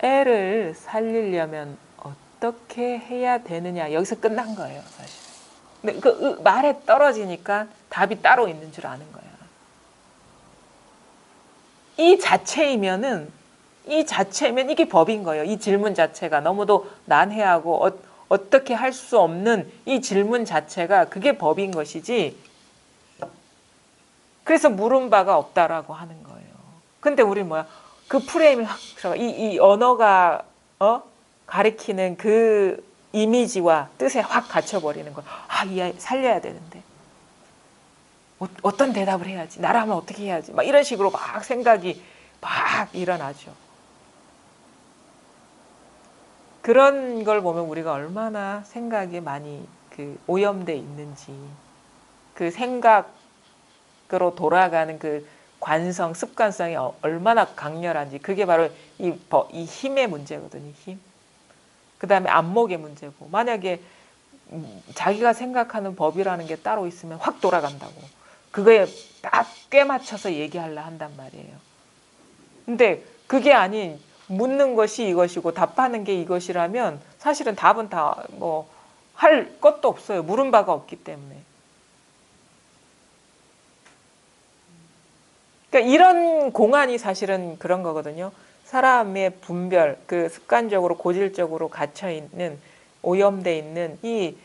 애를 살리려면 어떻게 해야 되느냐 여기서 끝난 거예요, 사실. 근데 그 말에 떨어지니까 답이 따로 있는 줄 아는 거야. 이 자체면 이게 법인 거예요. 이 질문 자체가 너무도 난해하고 어떻게 할 수 없는 이 질문 자체가 그게 법인 것이지. 그래서 물은 바가 없다라고 하는 거예요. 근데 우리 뭐야? 그 프레임이 확 들어가. 이 언어가 가리키는 그 이미지와 뜻에 확 갇혀버리는 거야. 아, 이 아이 살려야 되는데. 어떤 대답을 해야지? 나라면 어떻게 해야지? 막 이런 식으로 막 생각이 막 일어나죠. 그런 걸 보면 우리가 얼마나 생각에 많이 오염돼 있는지, 그 생각으로 돌아가는 그 관성, 습관성이 얼마나 강렬한지, 그게 바로 이 힘의 문제거든요. 힘. 그 다음에 안목의 문제고, 만약에 자기가 생각하는 법이라는 게 따로 있으면 확 돌아간다고. 그거에 딱 꿰맞춰서 얘기하려 한단 말이에요. 근데 그게 아닌 묻는 것이 이것이고 답하는 게 이것이라면 사실은 답은 다 할 것도 없어요. 물은 바가 없기 때문에. 그러니까 이런 공안이 사실은 그런 거거든요. 사람의 분별, 그 습관적으로 고질적으로 갇혀 있는 오염돼 있는 이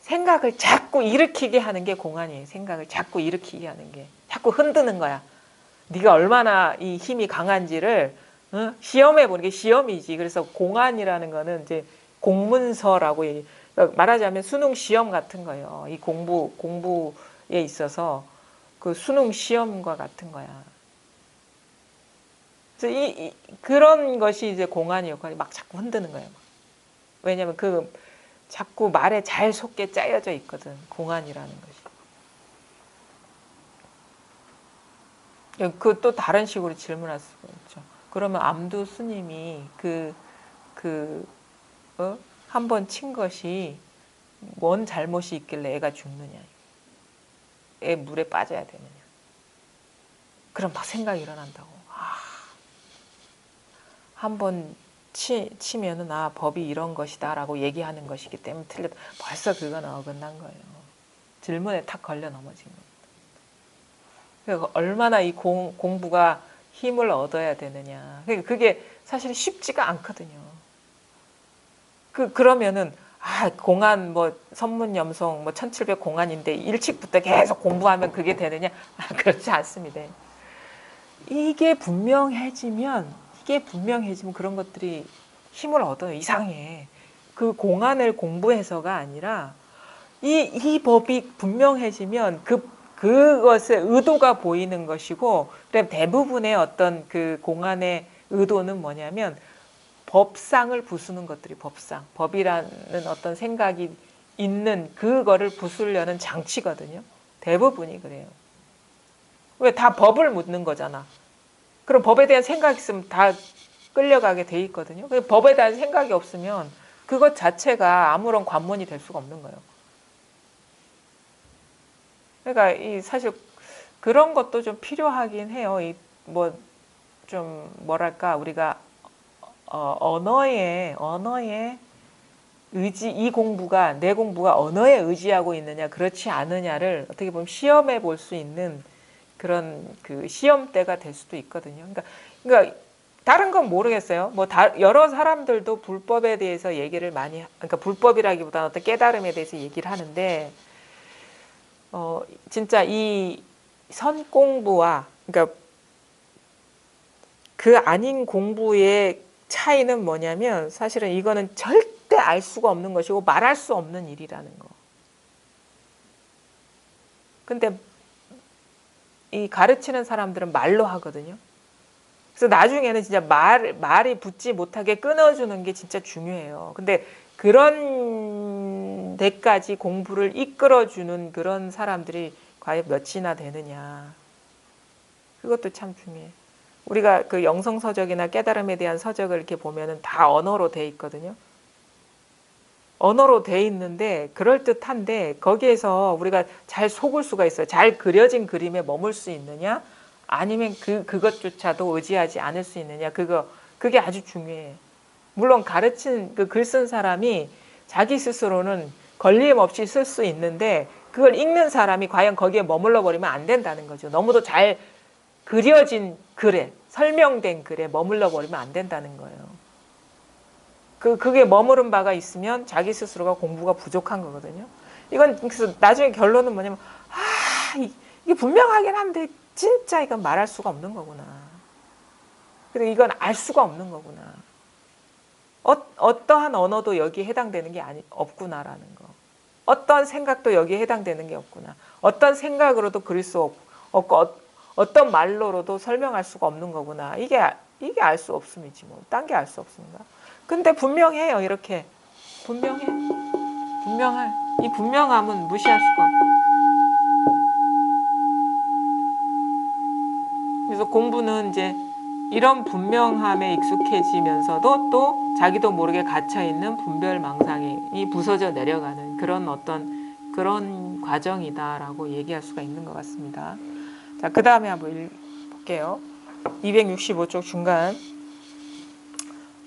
생각을 자꾸 일으키게 하는 게 공안이에요. 생각을 자꾸 일으키게 하는 게. 자꾸 흔드는 거야. 네가 얼마나 이 힘이 강한지를 시험해 보는 게 시험이지. 그래서 공안이라는 거는 이제 공문서라고 말하자면 수능 시험 같은 거예요. 이 공부에 있어서 그 수능 시험과 같은 거야. 그래서 그런 것이 이제 공안의 역할이 막 자꾸 흔드는 거예요. 왜냐하면 그 자꾸 말에 잘 속게 짜여져 있거든. 공안이라는 것이. 그 또 다른 식으로 질문할 수가 있죠. 그러면 암두 스님이 한 번 친 것이 뭔 잘못이 있길래 애가 죽느냐. 애 물에 빠져야 되느냐. 그럼 막 생각이 일어난다고. 한 번 치면은 법이 이런 것이다 라고 얘기하는 것이기 때문에 틀렸다. 벌써 그건 어긋난 거예요. 질문에 탁 걸려 넘어진 겁니다. 그러니까 얼마나 이 공부가 힘을 얻어야 되느냐. 그러니까 그게 사실 쉽지가 않거든요. 그러면은 공안 선문염송 1700 공안인데 일찍부터 계속 공부하면 그게 되느냐? 그렇지 않습니다. 이게 분명해지면 그런 것들이 힘을 얻어요. 이상해. 그 공안을 공부해서가 아니라 이 법이 분명해지면 그것의 의도가 보이는 것이고, 대부분의 어떤 그 공안의 의도는 뭐냐면 법상을 부수는 것들이 법이라는 어떤 생각이 있는 그거를 부수려는 장치거든요. 대부분이 그래요. 왜 다 법을 묻는 거잖아. 그럼 법에 대한 생각이 있으면 다 끌려가게 돼 있거든요. 그 법에 대한 생각이 없으면 그것 자체가 아무런 관문이 될 수가 없는 거예요. 그러니까 이 사실 그런 것도 좀 필요하긴 해요. 이 뭐 좀 뭐랄까 우리가 언어의 의지, 이 공부가 내 공부가 언어에 의지하고 있느냐 그렇지 않느냐를 어떻게 보면 시험해 볼 수 있는 그런 그 시험대가 될 수도 있거든요. 그러니까 다른 건 모르겠어요. 뭐 여러 사람들도 불법에 대해서 얘기를 많이, 그러니까 불법이라기보다는 어떤 깨달음에 대해서 얘기를 하는데, 진짜 이 선 공부와, 그러니까 그 아닌 공부의 차이는 뭐냐면 사실은 이거는 절대 알 수가 없는 것이고 말할 수 없는 일이라는 거. 근데 이 가르치는 사람들은 말로 하거든요. 그래서 나중에는 진짜 말이 붙지 못하게 끊어주는 게 진짜 중요해요. 근데 그런 데까지 공부를 이끌어주는 그런 사람들이 과연 몇이나 되느냐. 그것도 참 중요해요. 우리가 그 영성서적이나 깨달음에 대한 서적을 이렇게 보면은 다 언어로 돼 있거든요. 언어로 돼 있는데 그럴듯한데 거기에서 우리가 잘 속을 수가 있어요. 잘 그려진 그림에 머물 수 있느냐? 아니면 그것조차도 의지하지 않을 수 있느냐? 그게 아주 중요해요. 물론 가르친 그 글 쓴 사람이 자기 스스로는 걸림없이 쓸 수 있는데 그걸 읽는 사람이 과연 거기에 머물러 버리면 안 된다는 거죠. 너무도 잘 그려진 글에, 설명된 글에 머물러 버리면 안 된다는 거예요. 그게 머무른 바가 있으면 자기 스스로가 공부가 부족한 거거든요. 이건 그래서 나중에 결론은 뭐냐면 이게 분명하긴 한데 진짜 이건 말할 수가 없는 거구나. 그리고 이건 알 수가 없는 거구나. 어떠한 언어도 여기에 해당되는 게 없구나라는 거. 어떤 생각도 여기에 해당되는 게 없구나. 어떤 생각으로도 그릴 수 없고 어떤 말로도 설명할 수가 없는 거구나. 이게 알 수 없음이지 뭐. 딴 게 알 수 없습니다. 근데 분명해요. 이렇게 분명해. 분명할. 이 분명함은 무시할 수가 없고. 그래서 공부는 이제 이런 분명함에 익숙해지면서도 또 자기도 모르게 갇혀있는 분별망상이 부서져 내려가는 그런 과정이다라고 얘기할 수가 있는 것 같습니다. 자, 그 다음에 한번 볼게요. 265쪽 중간.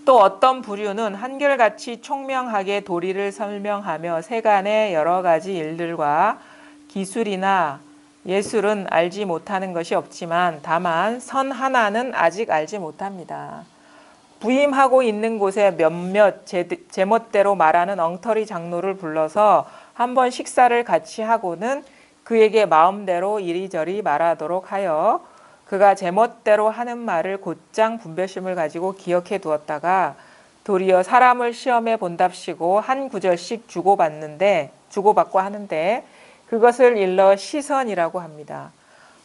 또 어떤 부류는 한결같이 총명하게 도리를 설명하며 세간의 여러 가지 일들과 기술이나 예술은 알지 못하는 것이 없지만 다만 선 하나는 아직 알지 못합니다. 부임하고 있는 곳에 몇몇 제멋대로 말하는 엉터리 장로를 불러서 한번 식사를 같이 하고는 그에게 마음대로 이리저리 말하도록 하여 그가 제멋대로 하는 말을 곧장 분별심을 가지고 기억해 두었다가 도리어 사람을 시험해 본답시고 한 구절씩 주고받고 하는데 그것을 일러 시선이라고 합니다.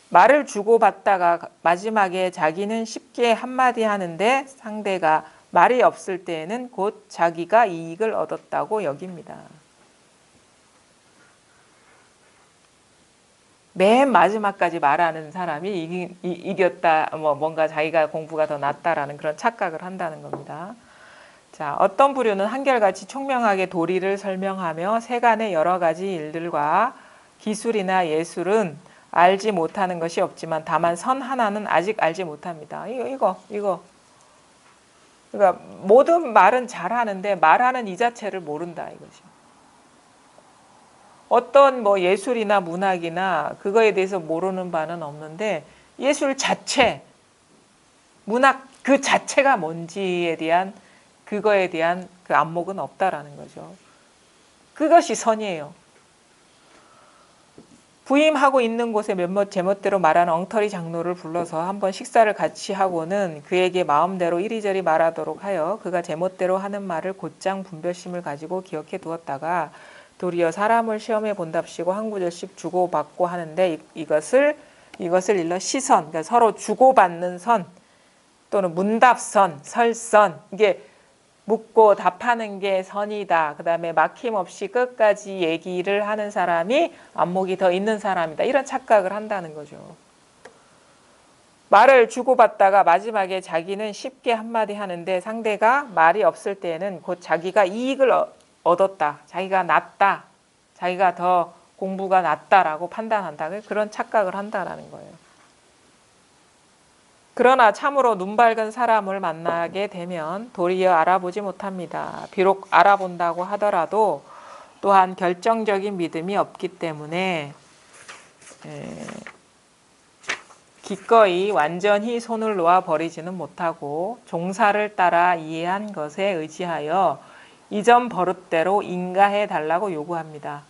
말을 주고받다가 마지막에 자기는 쉽게 한마디 하는데 상대가 말이 없을 때에는 곧 자기가 이익을 얻었다고 여깁니다. 맨 마지막까지 말하는 사람이 이겼다, 뭔가 자기가 공부가 더 낫다라는 그런 착각을 한다는 겁니다. 자, 어떤 부류는 한결같이 총명하게 도리를 설명하며 세간의 여러 가지 일들과 기술이나 예술은 알지 못하는 것이 없지만 다만 선 하나는 아직 알지 못합니다. 이거. 그러니까 모든 말은 잘하는데 말하는 이 자체를 모른다 이거죠. 어떤 예술이나 문학이나 그거에 대해서 모르는 바는 없는데 예술 자체, 문학 그 자체가 뭔지에 대한 그거에 대한 그 안목은 없다라는 거죠. 그것이 선이에요. 부임하고 있는 곳에 몇몇 제멋대로 말하는 엉터리 장로를 불러서 한번 식사를 같이 하고는 그에게 마음대로 이리저리 말하도록 하여 그가 제멋대로 하는 말을 곧장 분별심을 가지고 기억해 두었다가 도리어 사람을 시험해 본답시고 한 구절씩 주고받고 하는데 이것을 일러 시선, 그러니까 서로 주고받는 선 또는 문답선, 설선, 이게 묻고 답하는 게 선이다. 그 다음에 막힘없이 끝까지 얘기를 하는 사람이 안목이 더 있는 사람이다. 이런 착각을 한다는 거죠. 말을 주고받다가 마지막에 자기는 쉽게 한마디 하는데 상대가 말이 없을 때에는 곧 자기가 이익을 얻었다. 자기가 낫다. 자기가 더 공부가 낫다라고 판단한다. 그런 착각을 한다라는 거예요. 그러나 참으로 눈 밝은 사람을 만나게 되면 도리어 알아보지 못합니다. 비록 알아본다고 하더라도 또한 결정적인 믿음이 없기 때문에 기꺼이 완전히 손을 놓아 버리지는 못하고 종사를 따라 이해한 것에 의지하여 이전 버릇대로 인가해 달라고 요구합니다.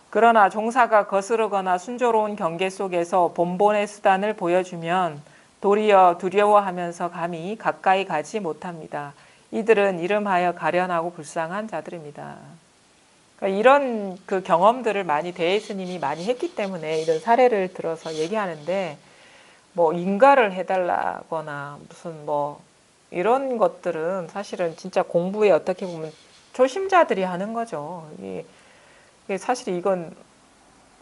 그러나 종사가 거스르거나 순조로운 경계 속에서 본본의 수단을 보여주면 도리어 두려워하면서 감히 가까이 가지 못합니다. 이들은 이름하여 가련하고 불쌍한 자들입니다. 그러니까 이런 그 경험들을 많이 대예스님이 많이 했기 때문에 이런 사례를 들어서 얘기하는데 뭐 인가를 해달라거나 무슨 뭐 이런 것들은 사실은 진짜 공부에 어떻게 보면 초심자들이 하는 거죠. 이게 사실 이건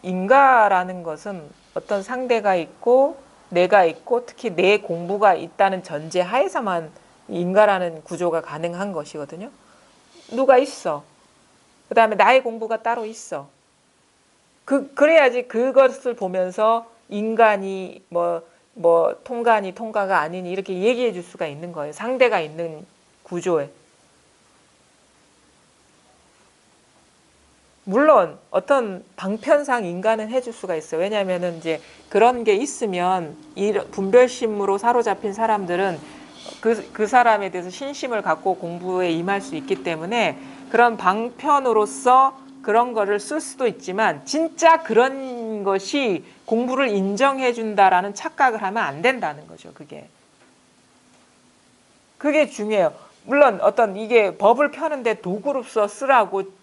인가라는 것은 어떤 상대가 있고 내가 있고 특히 내 공부가 있다는 전제 하에서만 인가라는 구조가 가능한 것이거든요. 누가 있어. 그 다음에 나의 공부가 따로 있어. 그래야지 그것을 보면서 인간이 뭐 통가니 통가가 아니니 이렇게 얘기해 줄 수가 있는 거예요. 상대가 있는 구조에. 물론 어떤 방편상 인간은 해줄 수가 있어요. 왜냐하면은 이제 그런 게 있으면 이 분별심으로 사로잡힌 사람들은 그 사람에 대해서 신심을 갖고 공부에 임할 수 있기 때문에 그런 방편으로서 그런 거를 쓸 수도 있지만 진짜 그런 것이 공부를 인정해 준다라는 착각을 하면 안 된다는 거죠. 그게 중요해요. 물론 어떤 이게 법을 펴는데 도구로서 쓰라고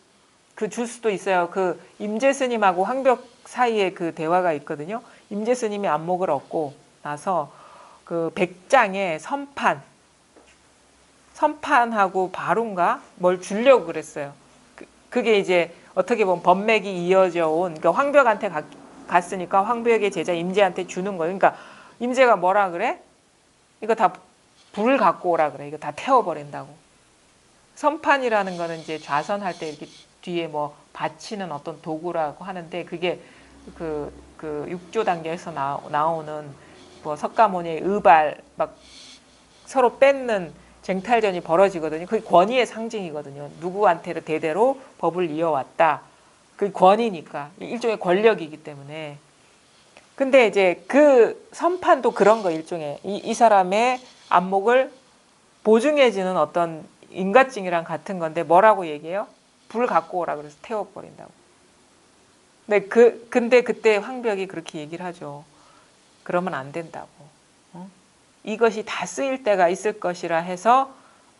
줄 수도 있어요. 그 임재 스님하고 황벽 사이에 그 대화가 있거든요. 임재 스님이 안목을 얻고 나서 그 백장에 선판하고 바룬가 뭘 주려고 그랬어요. 그게 이제 어떻게 보면 법맥이 이어져 온, 그러니까 황벽한테 갔으니까 황벽의 제자 임재한테 주는 거예요. 그러니까 임재가 뭐라 그래? 이거 다 불 갖고 오라 그래. 이거 다 태워버린다고. 선판이라는 거는 이제 좌선할 때 이렇게 뒤에 뭐 받치는 어떤 도구라고 하는데 그게 그 육조 단계에서 나오는 뭐 석가모니의 의발 막 서로 뺏는 쟁탈전이 벌어지거든요. 그게 권위의 상징이거든요. 누구한테 대대로 법을 이어왔다. 그게 권위니까 일종의 권력이기 때문에. 근데 이제 그 선판도 그런 거 일종의 이 사람의 안목을 보증해주는 어떤 인가증이랑 같은 건데 뭐라고 얘기해요? 불 갖고 오라 그래서 태워버린다고. 근데 그때 황벽이 그렇게 얘기를 하죠. 그러면 안 된다고. 이것이 다 쓰일 때가 있을 것이라 해서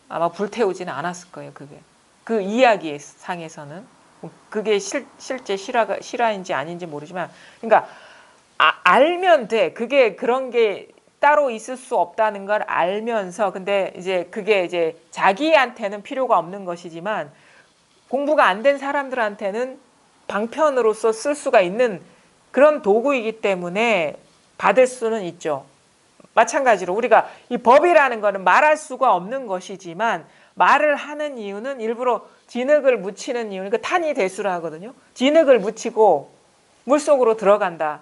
아마 불태우지는 않았을 거예요. 그게 그 이야기 상에서는 그게 실제 실화인지 아닌지 모르지만, 그러니까 알면 돼. 그게 그런 게 따로 있을 수 없다는 걸 알면서, 근데 이제 그게 이제 자기한테는 필요가 없는 것이지만 공부가 안 된 사람들한테는 방편으로서 쓸 수가 있는 그런 도구이기 때문에 받을 수는 있죠. 마찬가지로 우리가 이 법이라는 거는 말할 수가 없는 것이지만 말을 하는 이유는 일부러 진흙을 묻히는 이유, 그러니까 탄이 대수라 하거든요. 진흙을 묻히고 물속으로 들어간다.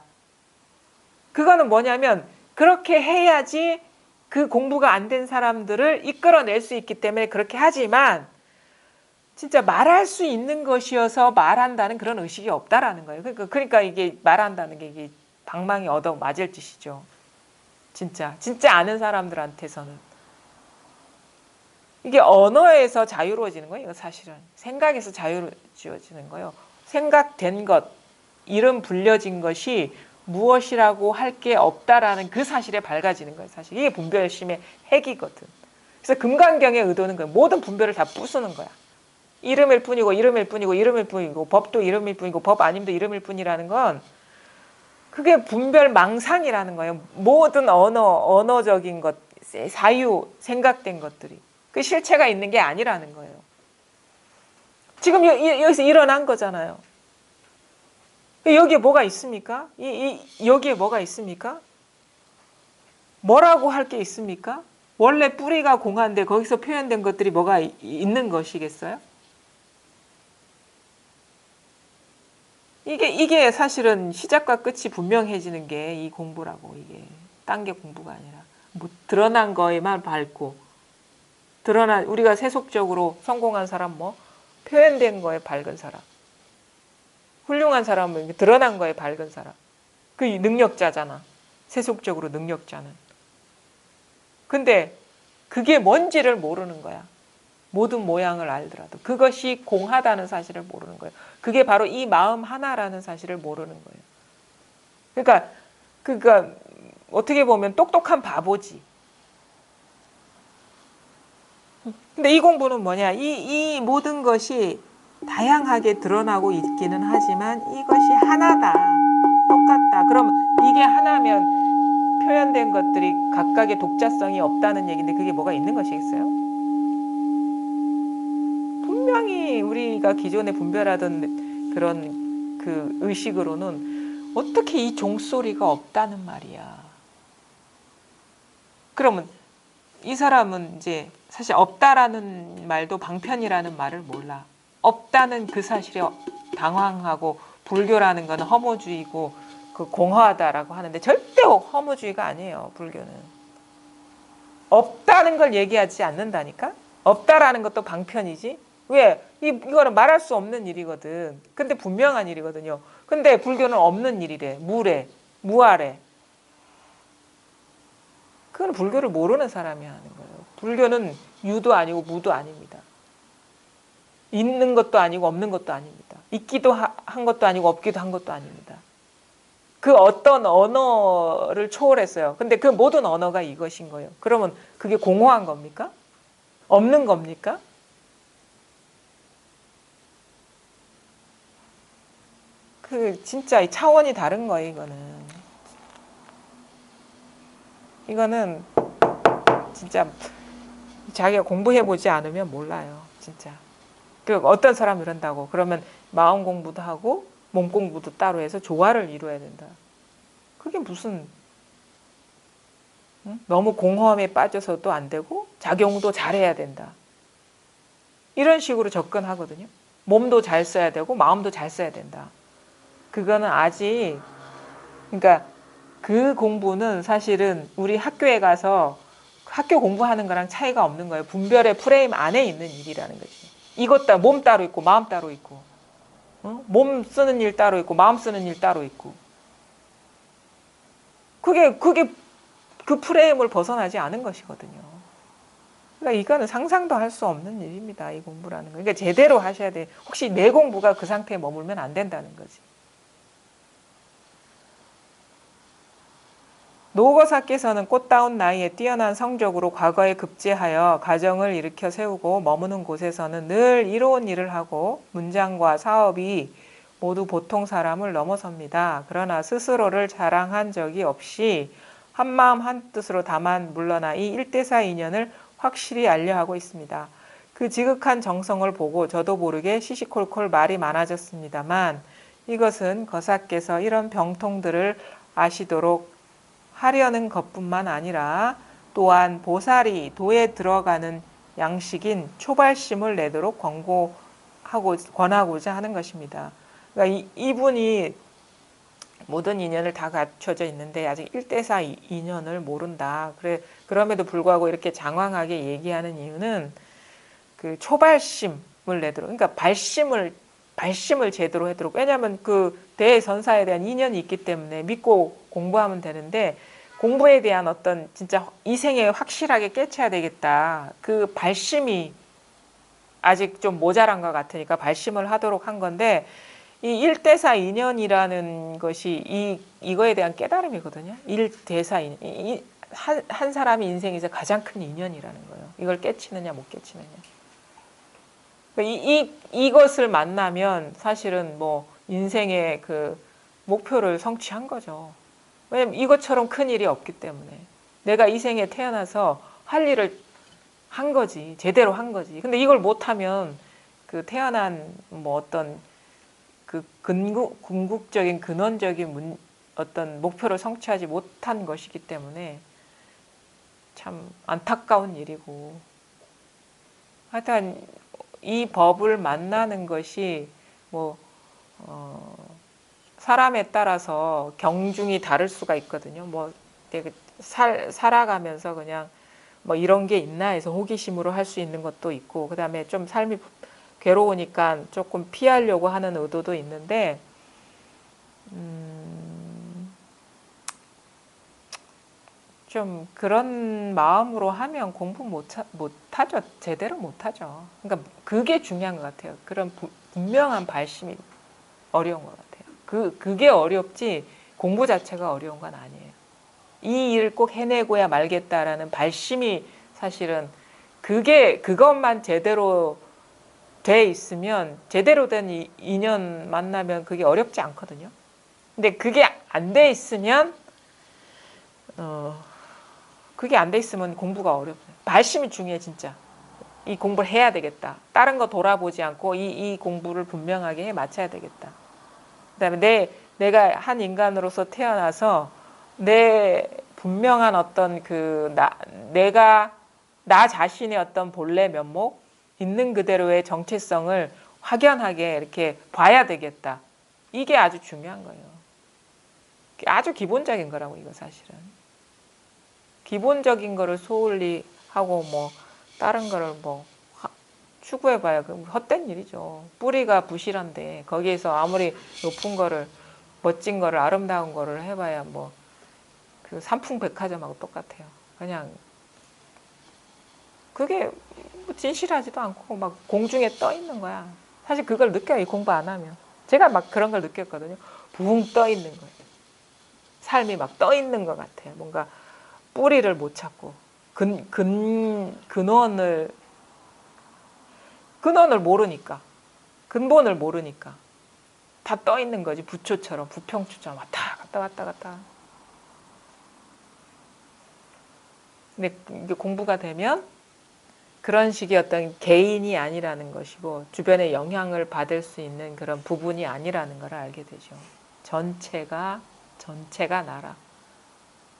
그거는 뭐냐면 그렇게 해야지 그 공부가 안 된 사람들을 이끌어낼 수 있기 때문에 그렇게 하지만 진짜 말할 수 있는 것이어서 말한다는 그런 의식이 없다라는 거예요. 그러니까 이게 말한다는 게 이게 방망이 얻어 맞을 짓이죠. 진짜 아는 사람들한테서는 이게 언어에서 자유로워지는 거예요. 사실은 생각에서 자유로워지는 거예요. 생각된 것, 이름 불려진 것이 무엇이라고 할 게 없다라는 그 사실에 밝아지는 거예요. 사실 이게 분별심의 핵이거든. 그래서 금강경의 의도는 거예요. 모든 분별을 다 부수는 거야. 이름일 뿐이고 이름일 뿐이고 이름일 뿐이고 법도 이름일 뿐이고 법 아님도 이름일 뿐이라는 건 그게 분별망상이라는 거예요. 모든 언어적인 것, 사유, 생각된 것들이 그 실체가 있는 게 아니라는 거예요. 지금 여기서 일어난 거잖아요. 여기에 뭐가 있습니까? 여기에 뭐가 있습니까? 뭐라고 할 게 있습니까? 원래 뿌리가 공한데 거기서 표현된 것들이 뭐가 있는 것이겠어요? 이게 사실은 시작과 끝이 분명해지는 게 이 공부라고. 이게 딴 게 공부가 아니라 뭐 드러난 거에만 밟고 드러난 우리가 세속적으로 성공한 사람 뭐 표현된 거에 밝은 사람, 훌륭한 사람은 드러난 거에 밝은 사람. 그 능력자잖아. 세속적으로 능력자는. 근데 그게 뭔지를 모르는 거야. 모든 모양을 알더라도 그것이 공하다는 사실을 모르는 거예요. 그게 바로 이 마음 하나라는 사실을 모르는 거예요. 그러니까 어떻게 보면 똑똑한 바보지. 근데 이 공부는 뭐냐? 이 모든 것이 다양하게 드러나고 있기는 하지만 이것이 하나다. 똑같다. 그럼 이게 하나면 표현된 것들이 각각의 독자성이 없다는 얘기인데 그게 뭐가 있는 것이겠어요? 분명히 우리가 기존에 분별하던 그런 그 의식으로는 어떻게 이 종소리가 없다는 말이야. 그러면 이 사람은 이제 사실 없다라는 말도 방편이라는 말을 몰라. 없다는 그 사실에 당황하고 불교라는 건 허무주의고 그 공허하다라고 하는데 절대 허무주의가 아니에요. 불교는. 없다는 걸 얘기하지 않는다니까? 없다라는 것도 방편이지. 왜? 이거는 말할 수 없는 일이거든. 근데 분명한 일이거든요. 근데 불교는 없는 일이래. 무래. 무아래. 그건 불교를 모르는 사람이 하는 거예요. 불교는 유도 아니고 무도 아닙니다. 있는 것도 아니고 없는 것도 아닙니다. 있기도 한 것도 아니고 없기도 한 것도 아닙니다. 그 어떤 언어를 초월했어요. 근데 그 모든 언어가 이것인 거예요. 그러면 그게 공허한 겁니까? 없는 겁니까? 그 진짜 차원이 다른 거예요, 이거는 진짜 자기가 공부해보지 않으면 몰라요. 진짜. 그 어떤 사람이 이런다고. 그러면 마음 공부도 하고 몸 공부도 따로 해서 조화를 이루어야 된다. 그게 무슨 너무 공허함에 빠져서도 안 되고 작용도 잘해야 된다. 이런 식으로 접근하거든요. 몸도 잘 써야 되고 마음도 잘 써야 된다. 그거는 아직 그러니까 그 공부는 사실은 우리 학교에 가서 학교 공부하는 거랑 차이가 없는 거예요. 분별의 프레임 안에 있는 일이라는 거지. 이것 몸 따로 있고 마음 따로 있고 몸 쓰는 일 따로 있고 마음 쓰는 일 따로 있고 그게 그 프레임을 벗어나지 않은 것이거든요. 그러니까 이거는 상상도 할 수 없는 일입니다. 이 공부라는 거. 그러니까 제대로 하셔야 돼. 혹시 내 공부가 그 상태에 머물면 안 된다는 거지. 노거사께서는 꽃다운 나이에 뛰어난 성적으로 과거에 급제하여 가정을 일으켜 세우고 머무는 곳에서는 늘 이로운 일을 하고 문장과 사업이 모두 보통 사람을 넘어섭니다. 그러나 스스로를 자랑한 적이 없이 한마음 한뜻으로 다만 물러나 이 일대사 인연을 확실히 알려하고 있습니다. 그 지극한 정성을 보고 저도 모르게 시시콜콜 말이 많아졌습니다만 이것은 거사께서 이런 병통들을 아시도록 하려는 것뿐만 아니라 또한 보살이 도에 들어가는 양식인 초발심을 내도록 권하고자 하는 것입니다. 그러니까 이분이 모든 인연을 다 갖춰져 있는데 아직 1대4 인연을 모른다. 그럼에도 불구하고 이렇게 장황하게 얘기하는 이유는 그 초발심을 내도록, 그러니까 발심을 제대로 하도록. 왜냐하면 그 대선사에 대한 인연이 있기 때문에 믿고 공부하면 되는데 공부에 대한 어떤 진짜 이 생에 확실하게 깨쳐야 되겠다. 그 발심이 아직 좀 모자란 것 같으니까 발심을 하도록 한 건데 이 일대사 인연이라는 것이 이거에 대한 깨달음이거든요. 일대사 인연. 한 사람의 인생에서 가장 큰 인연이라는 거예요. 이걸 깨치느냐 못 깨치느냐. 이것을 만나면 사실은 뭐 인생의 그 목표를 성취한 거죠. 왜냐면 이것처럼 큰 일이 없기 때문에 내가 이 생에 태어나서 할 일을 한 거지. 제대로 한 거지. 근데 이걸 못하면 그 태어난 뭐 어떤 그 궁극적인 근원적인 어떤 목표를 성취하지 못한 것이기 때문에 참 안타까운 일이고 하여튼 이 법을 만나는 것이 뭐 사람에 따라서 경중이 다를 수가 있거든요. 뭐 내가 살아가면서 그냥 뭐 이런 게 있나 해서 호기심으로 할 수 있는 것도 있고, 그 다음에 좀 삶이 괴로우니까 조금 피하려고 하는 의도도 있는데, 좀 그런 마음으로 하면 공부 못하죠. 제대로 못하죠. 그러니까 그게 중요한 것 같아요. 그런 분명한 발심이 어려운 것 같아요. 그게 어렵지 공부 자체가 어려운 건 아니에요. 이 일을 꼭 해내고야 말겠다라는 발심이 사실은 그것만 제대로 돼 있으면, 제대로 된 인연 만나면 그게 어렵지 않거든요. 근데 그게 안 돼 있으면 그게 안 돼 있으면 공부가 어렵어요. 발심이 중요해 진짜. 이 공부를 해야 되겠다. 다른 거 돌아보지 않고 이 공부를 분명하게 해 맞춰야 되겠다. 그다음에 내가 한 인간으로서 태어나서 내 분명한 어떤 내가 나 자신의 어떤 본래 면목, 있는 그대로의 정체성을 확연하게 이렇게 봐야 되겠다. 이게 아주 중요한 거예요. 아주 기본적인 거라고, 이거 사실은. 기본적인 거를 소홀히 하고 뭐 다른 거를 뭐 추구해봐야 헛된 일이죠. 뿌리가 부실한데 거기에서 아무리 높은 거를, 멋진 거를, 아름다운 거를 해봐야 뭐 그 삼풍백화점하고 똑같아요. 그냥 그게 뭐 진실하지도 않고 막 공중에 떠 있는 거야. 사실 그걸 느껴요, 이 공부 안 하면. 제가 막 그런 걸 느꼈거든요. 붕 떠 있는 거예요. 삶이 막 떠 있는 것 같아요. 뭔가 뿌리를 못 찾고 근원을 모르니까, 근본을 모르니까 다 떠 있는 거지. 부초처럼, 부평초처럼 왔다 갔다. 근데 이게 공부가 되면 그런 식의 어떤 개인이 아니라는 것이고 주변에 영향을 받을 수 있는 그런 부분이 아니라는 걸 알게 되죠. 전체가 나라.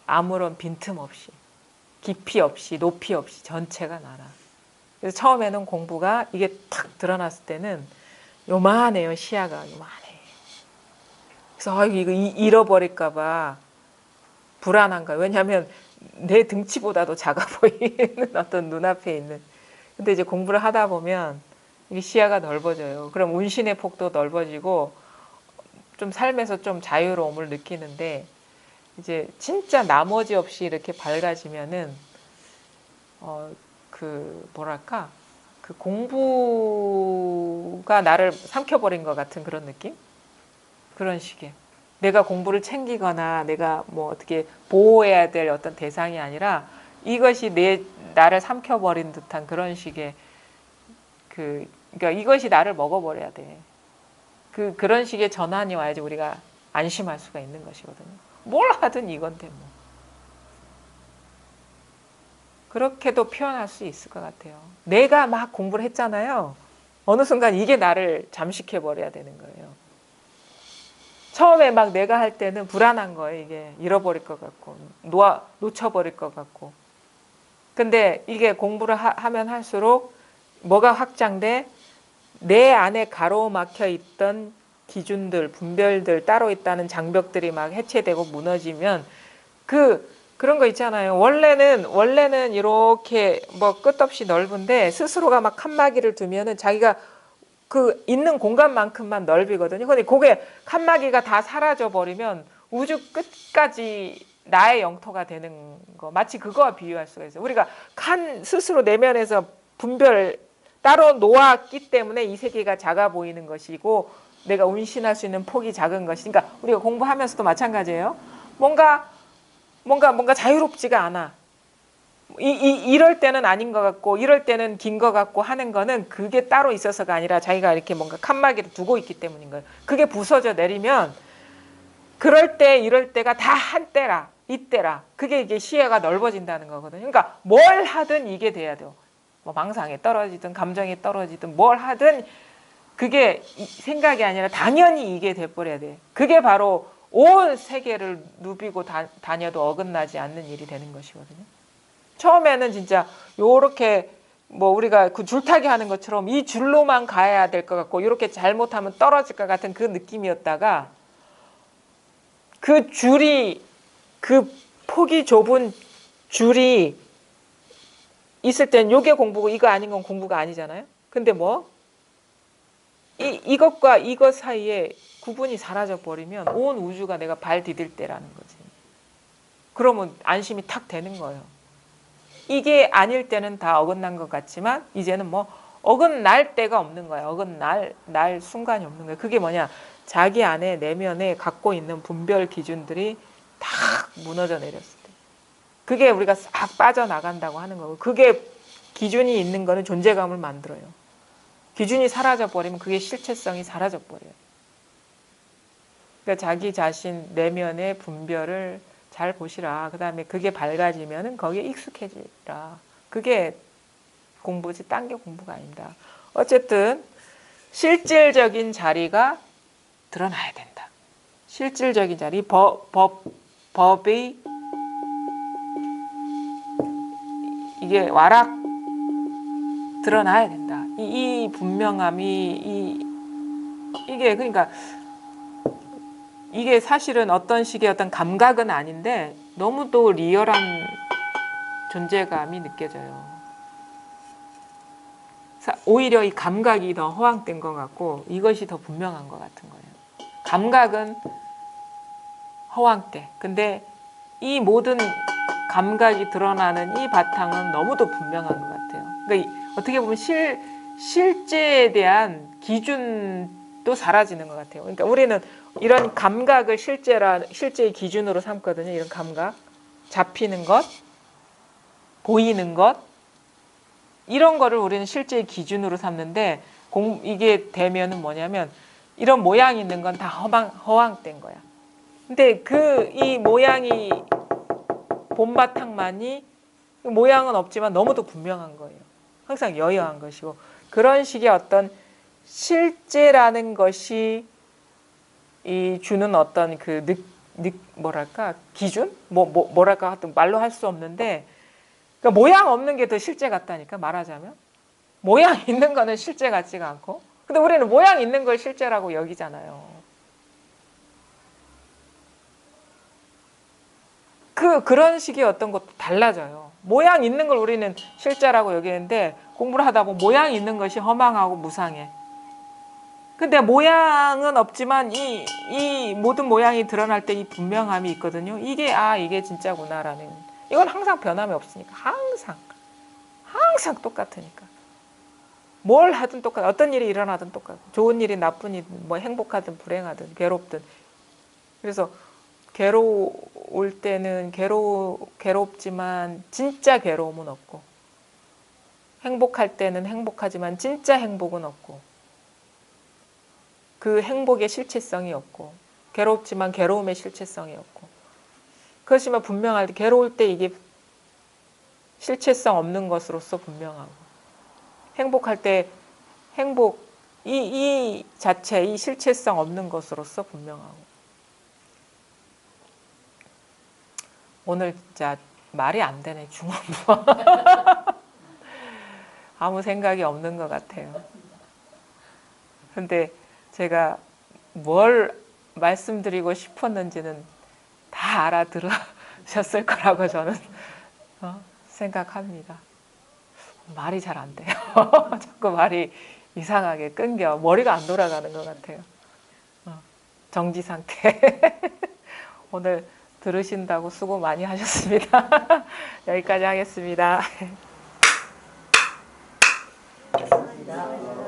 아무런 빈틈없이, 깊이 없이, 높이 없이 전체가 나라. 그래서 처음에는 공부가 이게 탁 드러났을 때는 요만해요. 시야가 요만해. 그래서 이거 잃어버릴까 봐 불안한 거예요. 왜냐하면 내 등치보다도 작아 보이는 어떤 눈앞에 있는. 근데 이제 공부를 하다 보면 이게 시야가 넓어져요. 그럼 운신의 폭도 넓어지고 좀 삶에서 좀 자유로움을 느끼는데, 이제 진짜 나머지 없이 이렇게 밝아지면은 뭐랄까, 그 공부가 나를 삼켜버린 것 같은 그런 느낌? 그런 식의. 내가 공부를 챙기거나 내가 뭐 어떻게 보호해야 될 어떤 대상이 아니라 이것이 나를 삼켜버린 듯한 그런 식의 그러니까 이것이 나를 먹어버려야 돼. 그런 식의 전환이 와야지 우리가 안심할 수가 있는 것이거든요. 뭘 하든 이건데 뭐. 그렇게도 표현할 수 있을 것 같아요. 내가 막 공부를 했잖아요. 어느 순간 이게 나를 잠식해버려야 되는 거예요. 처음에 막 내가 할 때는 불안한 거예요. 이게 잃어버릴 것 같고 놓쳐버릴 것 같고. 근데 이게 공부를 하면 할수록 뭐가 확장돼? 내 안에 가로막혀 있던 기준들, 분별들, 따로 있다는 장벽들이 막 해체되고 무너지면 그런 거 있잖아요. 원래는 이렇게 뭐 끝없이 넓은데 스스로가 막 칸막이를 두면은 자기가 그 있는 공간만큼만 넓이거든요. 근데 그게 칸막이가 다 사라져 버리면 우주 끝까지 나의 영토가 되는 거, 마치 그거와 비유할 수가 있어요. 우리가 스스로 내면에서 분별 따로 놓았기 때문에 이 세계가 작아 보이는 것이고 내가 운신할 수 있는 폭이 작은 것이. 그러니까 우리가 공부하면서도 마찬가지예요. 뭔가 자유롭지가 않아. 이럴 때는 아닌 것 같고 이럴 때는 긴 것 같고 하는 거는 그게 따로 있어서가 아니라 자기가 이렇게 뭔가 칸막이를 두고 있기 때문인 거예요. 그게 부서져 내리면 그럴 때 이럴 때가 다 한때라, 이때라. 그게 이게 시야가 넓어진다는 거거든요. 그러니까 뭘 하든 이게 돼야 돼요. 뭐 망상에 떨어지든 감정에 떨어지든 뭘 하든 그게 생각이 아니라 당연히 이게 돼버려야 돼. 그게 바로 온 세계를 누비고 다녀도 어긋나지 않는 일이 되는 것이거든요. 처음에는 진짜 요렇게 뭐 우리가 그 줄타기 하는 것처럼 이 줄로만 가야 될 것 같고 이렇게 잘못하면 떨어질 것 같은 그 느낌이었다가 그 줄이 그 폭이 좁은 줄이 있을 땐 요게 공부고 이거 아닌 건 공부가 아니잖아요. 근데 뭐 이것과 이것 사이에 구분이 사라져 버리면 온 우주가 내가 발 디딜 때라는 거지. 그러면 안심이 탁 되는 거예요. 이게 아닐 때는 다 어긋난 것 같지만 이제는 뭐 어긋날 때가 없는 거야. 어긋날 순간이 없는 거야. 그게 뭐냐? 자기 안에 내면에 갖고 있는 분별 기준들이 탁 무너져 내렸을 때. 그게 우리가 싹 빠져나간다고 하는 거고, 그게 기준이 있는 거는 존재감을 만들어요. 기준이 사라져 버리면 그게 실체성이 사라져 버려요. 그러니까 자기 자신 내면의 분별을 잘 보시라. 그 다음에 그게 밝아지면은 거기에 익숙해지라. 그게 공부지 딴 게 공부가 아닙니다. 어쨌든 실질적인 자리가 드러나야 된다. 실질적인 자리, 법이 이게 와락 드러나야 된다. 이 분명함이 이게 그러니까 이게 사실은 어떤 식의 어떤 감각은 아닌데 너무 또 리얼한 존재감이 느껴져요. 오히려 이 감각이 더 허황된 것 같고 이것이 더 분명한 것 같은 거예요. 감각은 허황돼. 근데 이 모든 감각이 드러나는 이 바탕은 너무도 분명한 것 같아요. 그러니까 어떻게 보면 실제에 대한 기준도 사라지는 것 같아요. 그러니까 우리는 이런 감각을 실제의 기준으로 삼거든요. 이런 감각, 잡히는 것, 보이는 것, 이런 거를 우리는 실제의 기준으로 삼는데 이게 되면은 뭐냐면 이런 모양이 있는 건 다 허황된 거야. 근데 이 모양이 본바탕만이 모양은 없지만 너무도 분명한 거예요. 항상 여여한 것이고 그런 식의 어떤 실제라는 것이 이 주는 어떤 그 뭐랄까 기준 뭐랄까 하여튼 말로 할 수 없는데 그러니까 모양 없는 게 더 실제 같다니까 말하자면 모양 있는 거는 실제 같지가 않고 근데 우리는 모양 있는 걸 실제라고 여기잖아요. 그런 식의 어떤 것도 달라져요. 모양 있는 걸 우리는 실제라고 여기는데 공부를 하다 보면 모양 있는 것이 허망하고 무상해. 근데 모양은 없지만 이 모든 모양이 드러날 때 이 분명함이 있거든요. 이게 진짜구나라는. 이건 항상 변함이 없으니까. 항상 똑같으니까. 뭘 하든 똑같아. 어떤 일이 일어나든 똑같아. 좋은 일이 나쁜 일이든 뭐 행복하든 불행하든 괴롭든. 그래서 괴로울 때는 괴롭지만 진짜 괴로움은 없고 행복할 때는 행복하지만 진짜 행복은 없고 그 행복의 실체성이 없고 괴롭지만 괴로움의 실체성이 없고 그렇지만 분명할 때 괴로울 때 이게 실체성 없는 것으로서 분명하고 행복할 때 행복 이 자체 이 실체성 없는 것으로서 분명하고 오늘 진짜 말이 안 되네 중원부 아무 생각이 없는 것 같아요. 근데 제가 뭘 말씀드리고 싶었는지는 다 알아들으셨을 거라고 저는 생각합니다. 말이 잘 안 돼요. 자꾸 말이 이상하게 끊겨. 머리가 안 돌아가는 것 같아요. 정지 상태. 오늘 들으신다고 수고 많이 하셨습니다. 여기까지 하겠습니다. 고맙습니다.